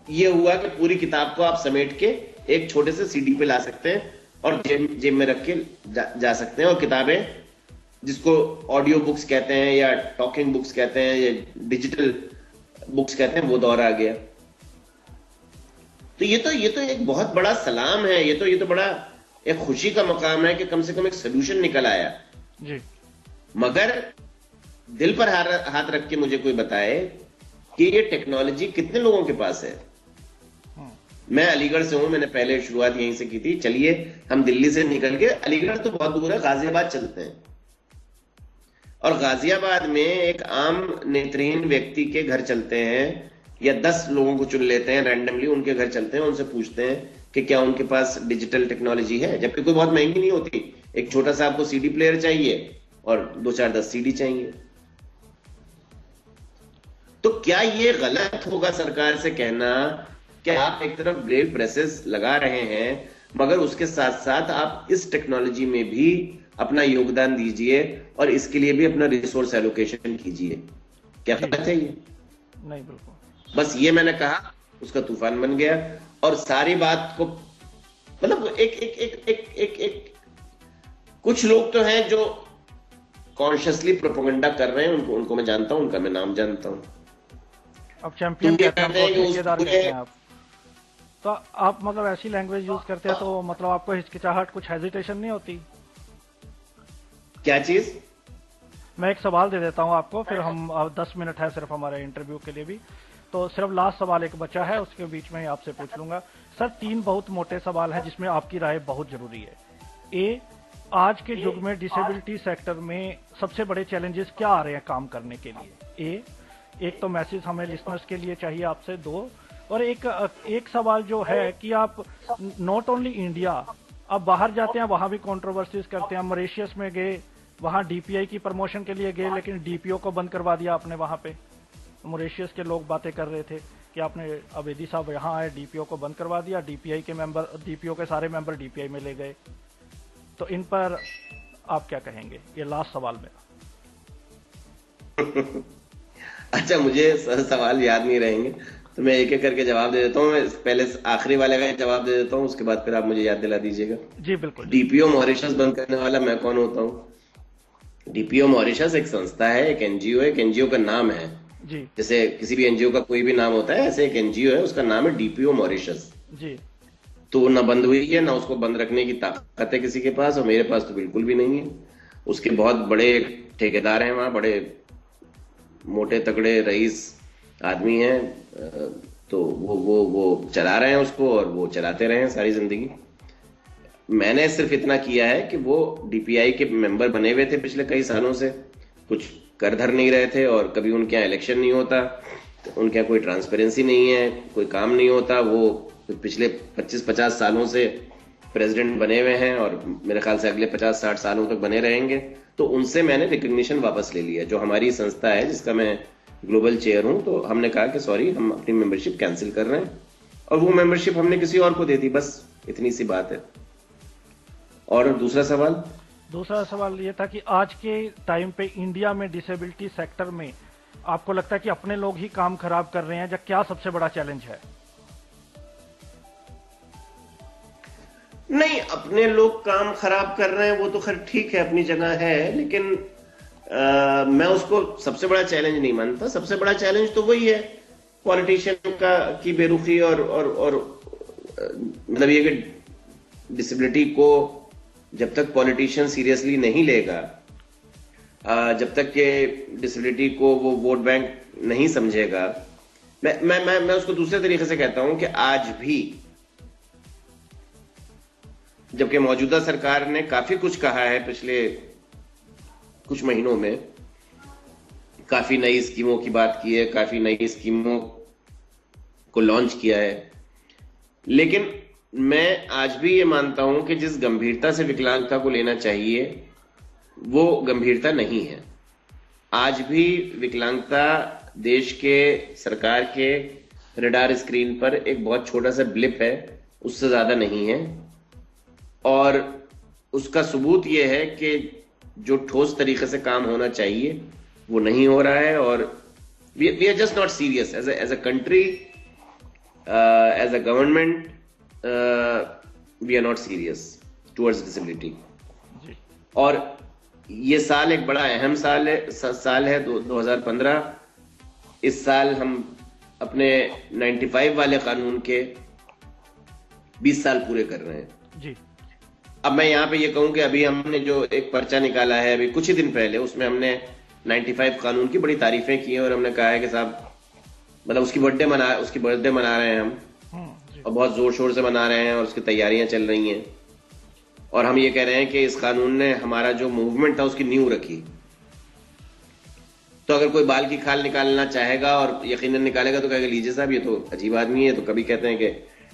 ये हुआ कि पूरी किताब को आप समेट के एक छोटे से सीडी पे ला सकते हैं और जेब में रख के जा सकते हैं, और किताबें, जिसको ऑडियो बुक्स कहते हैं या टॉकिंग बुक्स कहते हैं या डिजिटल बुक्स कहते हैं, वो दौर आ गया। तो ये तो एक बहुत बड़ा सलाम है, ये तो बड़ा एक खुशी का मकाम है कि कम से कम एक सोल्यूशन निकल आया जी। मगर दिल पर हाथ रख के मुझे कोई बताए कि ये टेक्नोलॉजी कितने लोगों के पास है। मैं अलीगढ़ से हूं, मैंने पहले शुरुआत यहीं से की थी। चलिए हम दिल्ली से निकल के, अलीगढ़ तो बहुत दूर है, गाजियाबाद चलते हैं, और गाजियाबाद में एक आम नेत्रहीन व्यक्ति के घर चलते हैं, या 10 लोगों को चुन लेते हैं रैंडमली, उनके घर चलते हैं, उनसे पूछते हैं कि क्या उनके पास डिजिटल टेक्नोलॉजी है, जबकि कोई बहुत महंगी नहीं होती। एक छोटा सा आपको सीडी प्लेयर चाहिए और 2-4-10 सीडी चाहिए। तो क्या ये गलत होगा सरकार से कहना कि आप एक तरफ ब्रेव प्रेसेस लगा रहे हैं मगर उसके साथ साथ आप इस टेक्नोलॉजी में भी अपना योगदान दीजिए और इसके लिए भी अपना रिसोर्स एलोकेशन कीजिए? क्या गलत है ये? नहीं, बिल्कुल। बस ये मैंने कहा, उसका तूफान बन गया, और सारी बात को, मतलब एक कुछ लोग तो हैं जो कॉन्शियसली प्रोपेगेंडा कर रहे हैं, उनको मैं जानता हूं, उनका मैं नाम जानता हूं। अब चैंपियन तो ये कहते हैं, कहते हैं कि उस ठेकेदार पूरे- कहते हैं आप। तो आप मतलब ऐसी लैंग्वेज यूज करते हैं तो मतलब आपको हिचकिचाहट, कुछ हेजिटेशन नहीं होती? क्या चीज? मैं एक सवाल दे देता हूं आपको, फिर हम 10 मिनट है सिर्फ हमारे इंटरव्यू के लिए भी, तो सिर्फ लास्ट सवाल एक बचा है, उसके बीच में ही आपसे पूछ लूंगा। सर 3 बहुत मोटे सवाल हैं जिसमें आपकी राय बहुत जरूरी है। ए, आज के युग में डिसेबिलिटी सेक्टर में सबसे बड़े चैलेंजेस क्या आ रहे हैं काम करने के लिए? एक तो मैसेज हमें लिसनर्स के लिए चाहिए आपसे। 2, और एक सवाल जो है कि आप नॉट ओनली इंडिया, आप बाहर जाते हैं वहां भी कंट्रोवर्सीज करते हैं। मॉरिशस में गए, वहां डीपीआई की प्रमोशन के लिए गए, लेकिन डीपीओ को बंद करवा दिया आपने। वहां पे मॉरिशस के लोग बातें कर रहे थे कि आपने, अवेदी साहब यहाँ आए, डीपीओ को बंद करवा दिया, डीपीआई के मेंबर, डीपीओ के सारे मेंबर डीपीआई में ले गए। तो इन पर आप क्या कहेंगे? ये लास्ट सवाल मेरा। अच्छा, मुझे सवाल याद नहीं रहेंगे तो मैं एक एक करके जवाब दे देता हूँ। मैं पहले आखिरी वाले का जवाब दे देता हूँ, उसके बाद फिर आप मुझे याद दिला दीजिएगा। जी बिल्कुल। डीपीओ मॉरिशस बंद करने वाला मैं कौन होता हूँ? डीपीओ मॉरिशस एक संस्था है, एक एनजीओ है, एक एनजीओ का नाम है जी। जैसे किसी भी एनजीओ का कोई भी नाम होता है, ऐसे एक एनजीओ है, उसका नाम है डीपीओ मॉरिशस जी। तो वो ना बंद हुई है, ना उसको बंद रखने की ताकत है किसी के पास, और मेरे पास तो बिल्कुल भी नहीं है। उसके बहुत बड़े ठेकेदार हैं वहां, बड़े मोटे तगड़े रईस आदमी हैं, तो वो चला रहे हैं उसको, और वो चलाते रहे हैं सारी जिंदगी। मैंने सिर्फ इतना किया है कि वो डीपीआई के मेंबर बने हुए थे पिछले कई सालों से, कुछ कर धर नहीं रहे थे, और कभी उनके यहाँ इलेक्शन नहीं होता, उनके यहाँ कोई ट्रांसपेरेंसी नहीं है, कोई काम नहीं होता। वो पिछले 25-50 सालों से प्रेसिडेंट बने हुए हैं और मेरे ख्याल से अगले 50-60 सालों तक बने रहेंगे। तो उनसे मैंने रिकग्निशन वापस ले लिया। जो हमारी संस्था है जिसका मैं ग्लोबल चेयर हूं, तो हमने कहा कि सॉरी, हम अपनी मेंबरशिप कैंसिल कर रहे हैं, और वो मेंबरशिप हमने किसी और को दे दी। बस इतनी सी बात है। और दूसरा सवाल ये था कि आज के टाइम पे इंडिया में डिसेबिलिटी सेक्टर में आपको लगता है कि अपने लोग ही काम खराब कर रहे हैं, या क्या सबसे बड़ा चैलेंज है? नहीं, अपने लोग काम खराब कर रहे हैं वो तो खैर ठीक है, अपनी जगह है, लेकिन मैं उसको सबसे बड़ा चैलेंज नहीं मानता। सबसे बड़ा चैलेंज तो वही है पॉलिटिशियन की बेरुखी, और मतलब ये कि डिसेबिलिटी को जब तक पॉलिटिशियन सीरियसली नहीं लेगा, जब तक के डिसेबिलिटी को वो वोट बैंक नहीं समझेगा। मैं उसको दूसरे तरीके से कहता हूं कि आज भी, जबकि मौजूदा सरकार ने काफी कुछ कहा है पिछले कुछ महीनों में काफी नई स्कीमों की बात की है, काफी नई स्कीमों को लॉन्च किया है। लेकिन मैं आज भी ये मानता हूं कि जिस गंभीरता से विकलांगता को लेना चाहिए वो गंभीरता नहीं है। आज भी विकलांगता देश के सरकार के रडार स्क्रीन पर एक बहुत छोटा सा ब्लिप है, उससे ज्यादा नहीं है। और उसका सबूत ये है कि जो ठोस तरीके से काम होना चाहिए वो नहीं हो रहा है। और we are just not serious as a country, as a government, we are not serious towards disability. और ये साल एक बड़ा अहम साल है 2015। इस साल हम अपने 95 वाले कानून के 20 साल पूरे कर रहे हैं जी। अब मैं यहाँ पे ये कहूं कि अभी हमने जो एक पर्चा निकाला है अभी कुछ ही दिन पहले, उसमें हमने 95 कानून की बड़ी तारीफें की हैं और हमने कहा है कि साहब मतलब उसकी बर्थडे मना रहे हैं हम, और बहुत जोर शोर से मना रहे हैं और उसकी तैयारियां चल रही हैं। और हम ये कह रहे हैं कि इस कानून ने हमारा जो मूवमेंट था उसकी नींव रखी। तो अगर कोई बाल की खाल निकालना चाहेगा और यकीनन निकालेगा तो कहेगा लीजिए साहब ये तो अजीब आदमी है। तो कभी कहते हैं कि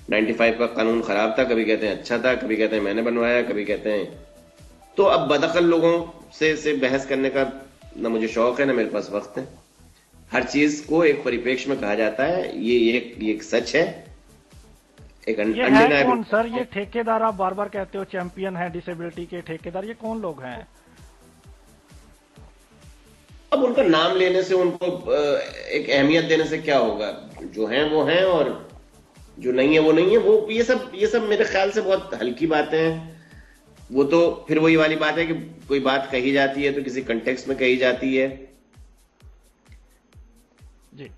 95 का कानून खराब था, कभी कहते हैं अच्छा था, कभी कहते हैं मैंने बनवाया, कभी कहते हैं। तो अब बदअक्ल लोगों से बहस करने का ना मुझे शौक है ना मेरे पास वक्त है। हर चीज को एक परिप्रेक्ष्य में कहा जाता है। ये एक सच है, एक ये है कौन सर? ये ठेकेदार आप बार बार कहते हो चैंपियन है डिसेबिलिटी के ठेकेदार, ये कौन लोग हैं? अब उनका नाम लेने से, उनको एक अहमियत देने से क्या होगा? जो हैं वो हैं और जो नहीं है वो नहीं है। वो ये सब मेरे ख्याल से बहुत हल्की बातें हैं। वो तो फिर वही वाली बात है कि कोई बात कही जाती है तो किसी कंटेक्स्ट में कही जाती है। जी।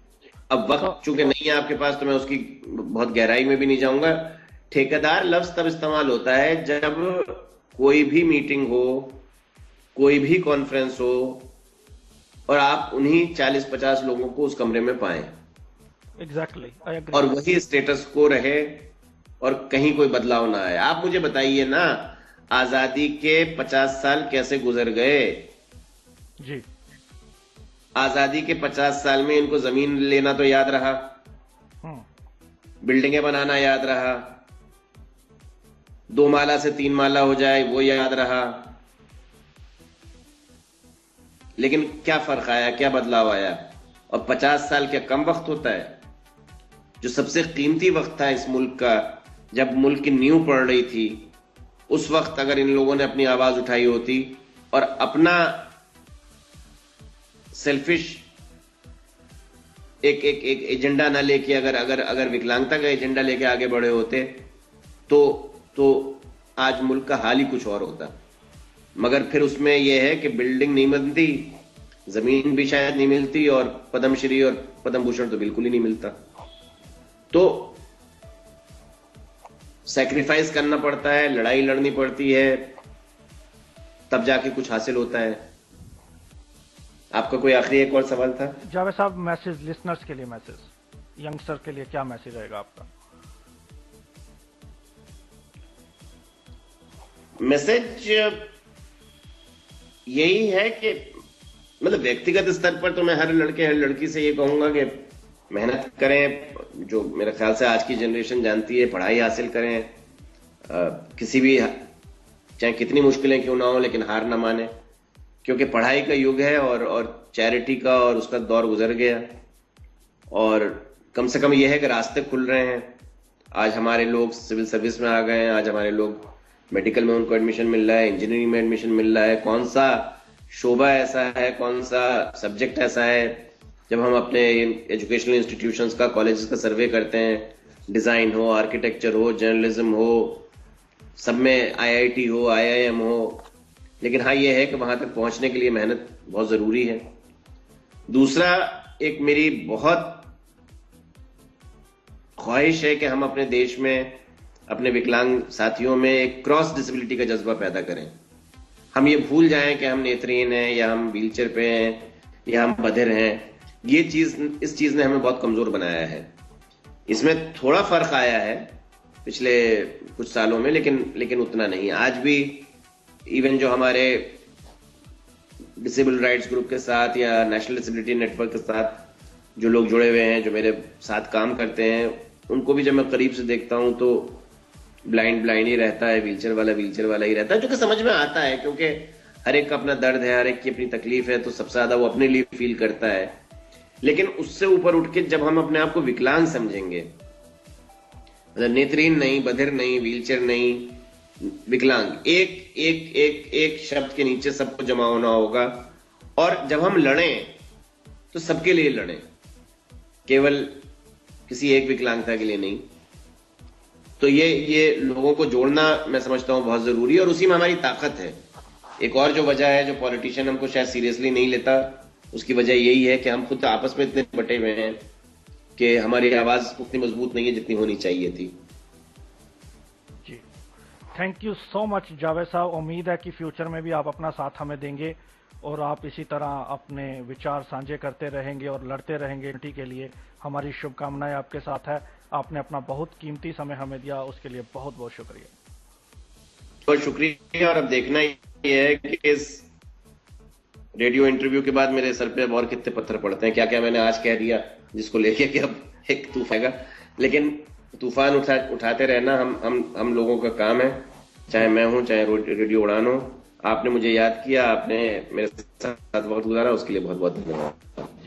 अब वक्त चूंकि नहीं है आपके पास तो मैं उसकी बहुत गहराई में भी नहीं जाऊंगा। ठेकेदार लफ्ज तब इस्तेमाल होता है जब कोई भी मीटिंग हो, कोई भी कॉन्फ्रेंस हो और आप उन्हीं 40-50 लोगों को उस कमरे में पाएं। एग्जैक्टली, और वही स्टेटस को रहे और कहीं कोई बदलाव ना आए। आप मुझे बताइए ना, आजादी के 50 साल कैसे गुजर गए? जी। आजादी के 50 साल में इनको जमीन लेना तो याद रहा, बिल्डिंगें बनाना याद रहा, 2 माला से 3 माला हो जाए वो याद रहा। लेकिन क्या फर्क आया, क्या बदलाव आया? और 50 साल क्या कम वक्त होता है? जो सबसे कीमती वक्त था इस मुल्क का, जब मुल्क की नींव पड़ रही थी, उस वक्त अगर इन लोगों ने अपनी आवाज उठाई होती और अपना सेल्फिश एक एजेंडा ना लेके अगर विकलांगता का एजेंडा लेके आगे बढ़े होते तो आज मुल्क का हाल ही कुछ और होता। मगर फिर उसमें यह है कि बिल्डिंग नहीं बनती, जमीन भी शायद नहीं मिलती और पद्मश्री और पद्म भूषण तो बिल्कुल ही नहीं मिलता। तो सैक्रिफाइस करना पड़ता है, लड़ाई लड़नी पड़ती है, तब जाके कुछ हासिल होता है। आपका कोई आखिरी एक और सवाल था? जावेद साहब, मैसेज लिसनर्स के लिए, मैसेज यंगस्टर के लिए क्या मैसेज रहेगा आपका? मैसेज यही है कि मतलब व्यक्तिगत स्तर पर तो मैं हर लड़के हर लड़की से ये कहूंगा कि मेहनत करें। जो मेरे ख्याल से आज की जनरेशन जानती है, पढ़ाई हासिल करें, किसी भी चाहे कितनी मुश्किलें क्यों ना हो लेकिन हार ना माने, क्योंकि पढ़ाई का युग है और चैरिटी का और उसका दौर गुजर गया। और कम से कम यह है कि रास्ते खुल रहे हैं। आज हमारे लोग सिविल सर्विस में आ गए हैं, आज हमारे लोग मेडिकल में उनको एडमिशन मिल रहा है, इंजीनियरिंग में एडमिशन मिल रहा है। कौन सा शोबा ऐसा है, कौन सा सब्जेक्ट ऐसा है, जब हम अपने एजुकेशनल इंस्टीट्यूशंस का, कॉलेजेस का सर्वे करते हैं, डिजाइन हो, आर्किटेक्चर हो, जर्नलिज्म हो, सब में IIT हो, IIM हो। लेकिन हाँ ये है कि वहां तक पहुंचने के लिए मेहनत बहुत जरूरी है। दूसरा, एक मेरी बहुत ख्वाहिश है कि हम अपने देश में अपने विकलांग साथियों में एक क्रॉस डिसेबिलिटी का जज्बा पैदा करें। हम ये भूल जाएं कि हम नेत्रहीन हैं या हम व्हीलचेयर पे हैं या हम बधिर हैं। इस चीज ने हमें बहुत कमजोर बनाया है। इसमें थोड़ा फर्क आया है पिछले कुछ सालों में, लेकिन उतना नहीं। आज भी इवन जो हमारे डिसेबल राइट्स ग्रुप के साथ या नेशनल डिसेबिलिटी नेटवर्क के साथ जो लोग जुड़े हुए हैं, जो मेरे साथ काम करते हैं, उनको भी जब मैं करीब से देखता हूं तो ब्लाइंड ही रहता है, व्हीलचेयर वाला ही रहता है, जो कि समझ में आता है क्योंकि हर एक का अपना दर्द है, हर एक की अपनी तकलीफ है, तो सबसे ज्यादा वो अपने लिए फील करता है। लेकिन उससे ऊपर उठ के जब हम अपने आप को विकलांग समझेंगे, मतलब नेत्रहीन नहीं, बधिर नहीं, व्हीलचेयर नहीं, विकलांग, एक एक एक एक शब्द के नीचे सबको जमा होना होगा। और जब हम लड़ें तो सबके लिए लड़ें, केवल किसी एक विकलांगता के लिए नहीं। तो ये लोगों को जोड़ना मैं समझता हूं बहुत जरूरी है, और उसी में हमारी ताकत है। एक और जो वजह है, जो पॉलिटिशियन हमको शायद सीरियसली नहीं लेता, उसकी वजह यही है कि हम खुद आपस में इतने बटे हुए हैं कि हमारी आवाज उतनी मजबूत नहीं है जितनी होनी चाहिए थी। जी, thank you so much Javed साहब। उम्मीद है कि फ्यूचर में भी आप अपना साथ हमें देंगे और आप इसी तरह अपने विचार साझे करते रहेंगे और लड़ते रहेंगे यूनिटी के लिए। हमारी शुभकामनाएं आपके साथ है। आपने अपना बहुत कीमती समय हमें दिया, उसके लिए बहुत बहुत शुक्रिया। बहुत शुक्रिया। और अब देखना ये है कि इस रेडियो इंटरव्यू के बाद मेरे सर पे अब और कितने पत्थर पड़ते हैं, क्या क्या मैंने आज कह दिया जिसको लेके कि अब एक तूफान आएगा। लेकिन तूफान उठाते रहना हम लोगों का काम है, चाहे मैं हूं, चाहे रेडियो उड़ान हो। आपने मुझे याद किया, आपने मेरे साथ वक्त गुजारा, उसके लिए बहुत बहुत धन्यवाद।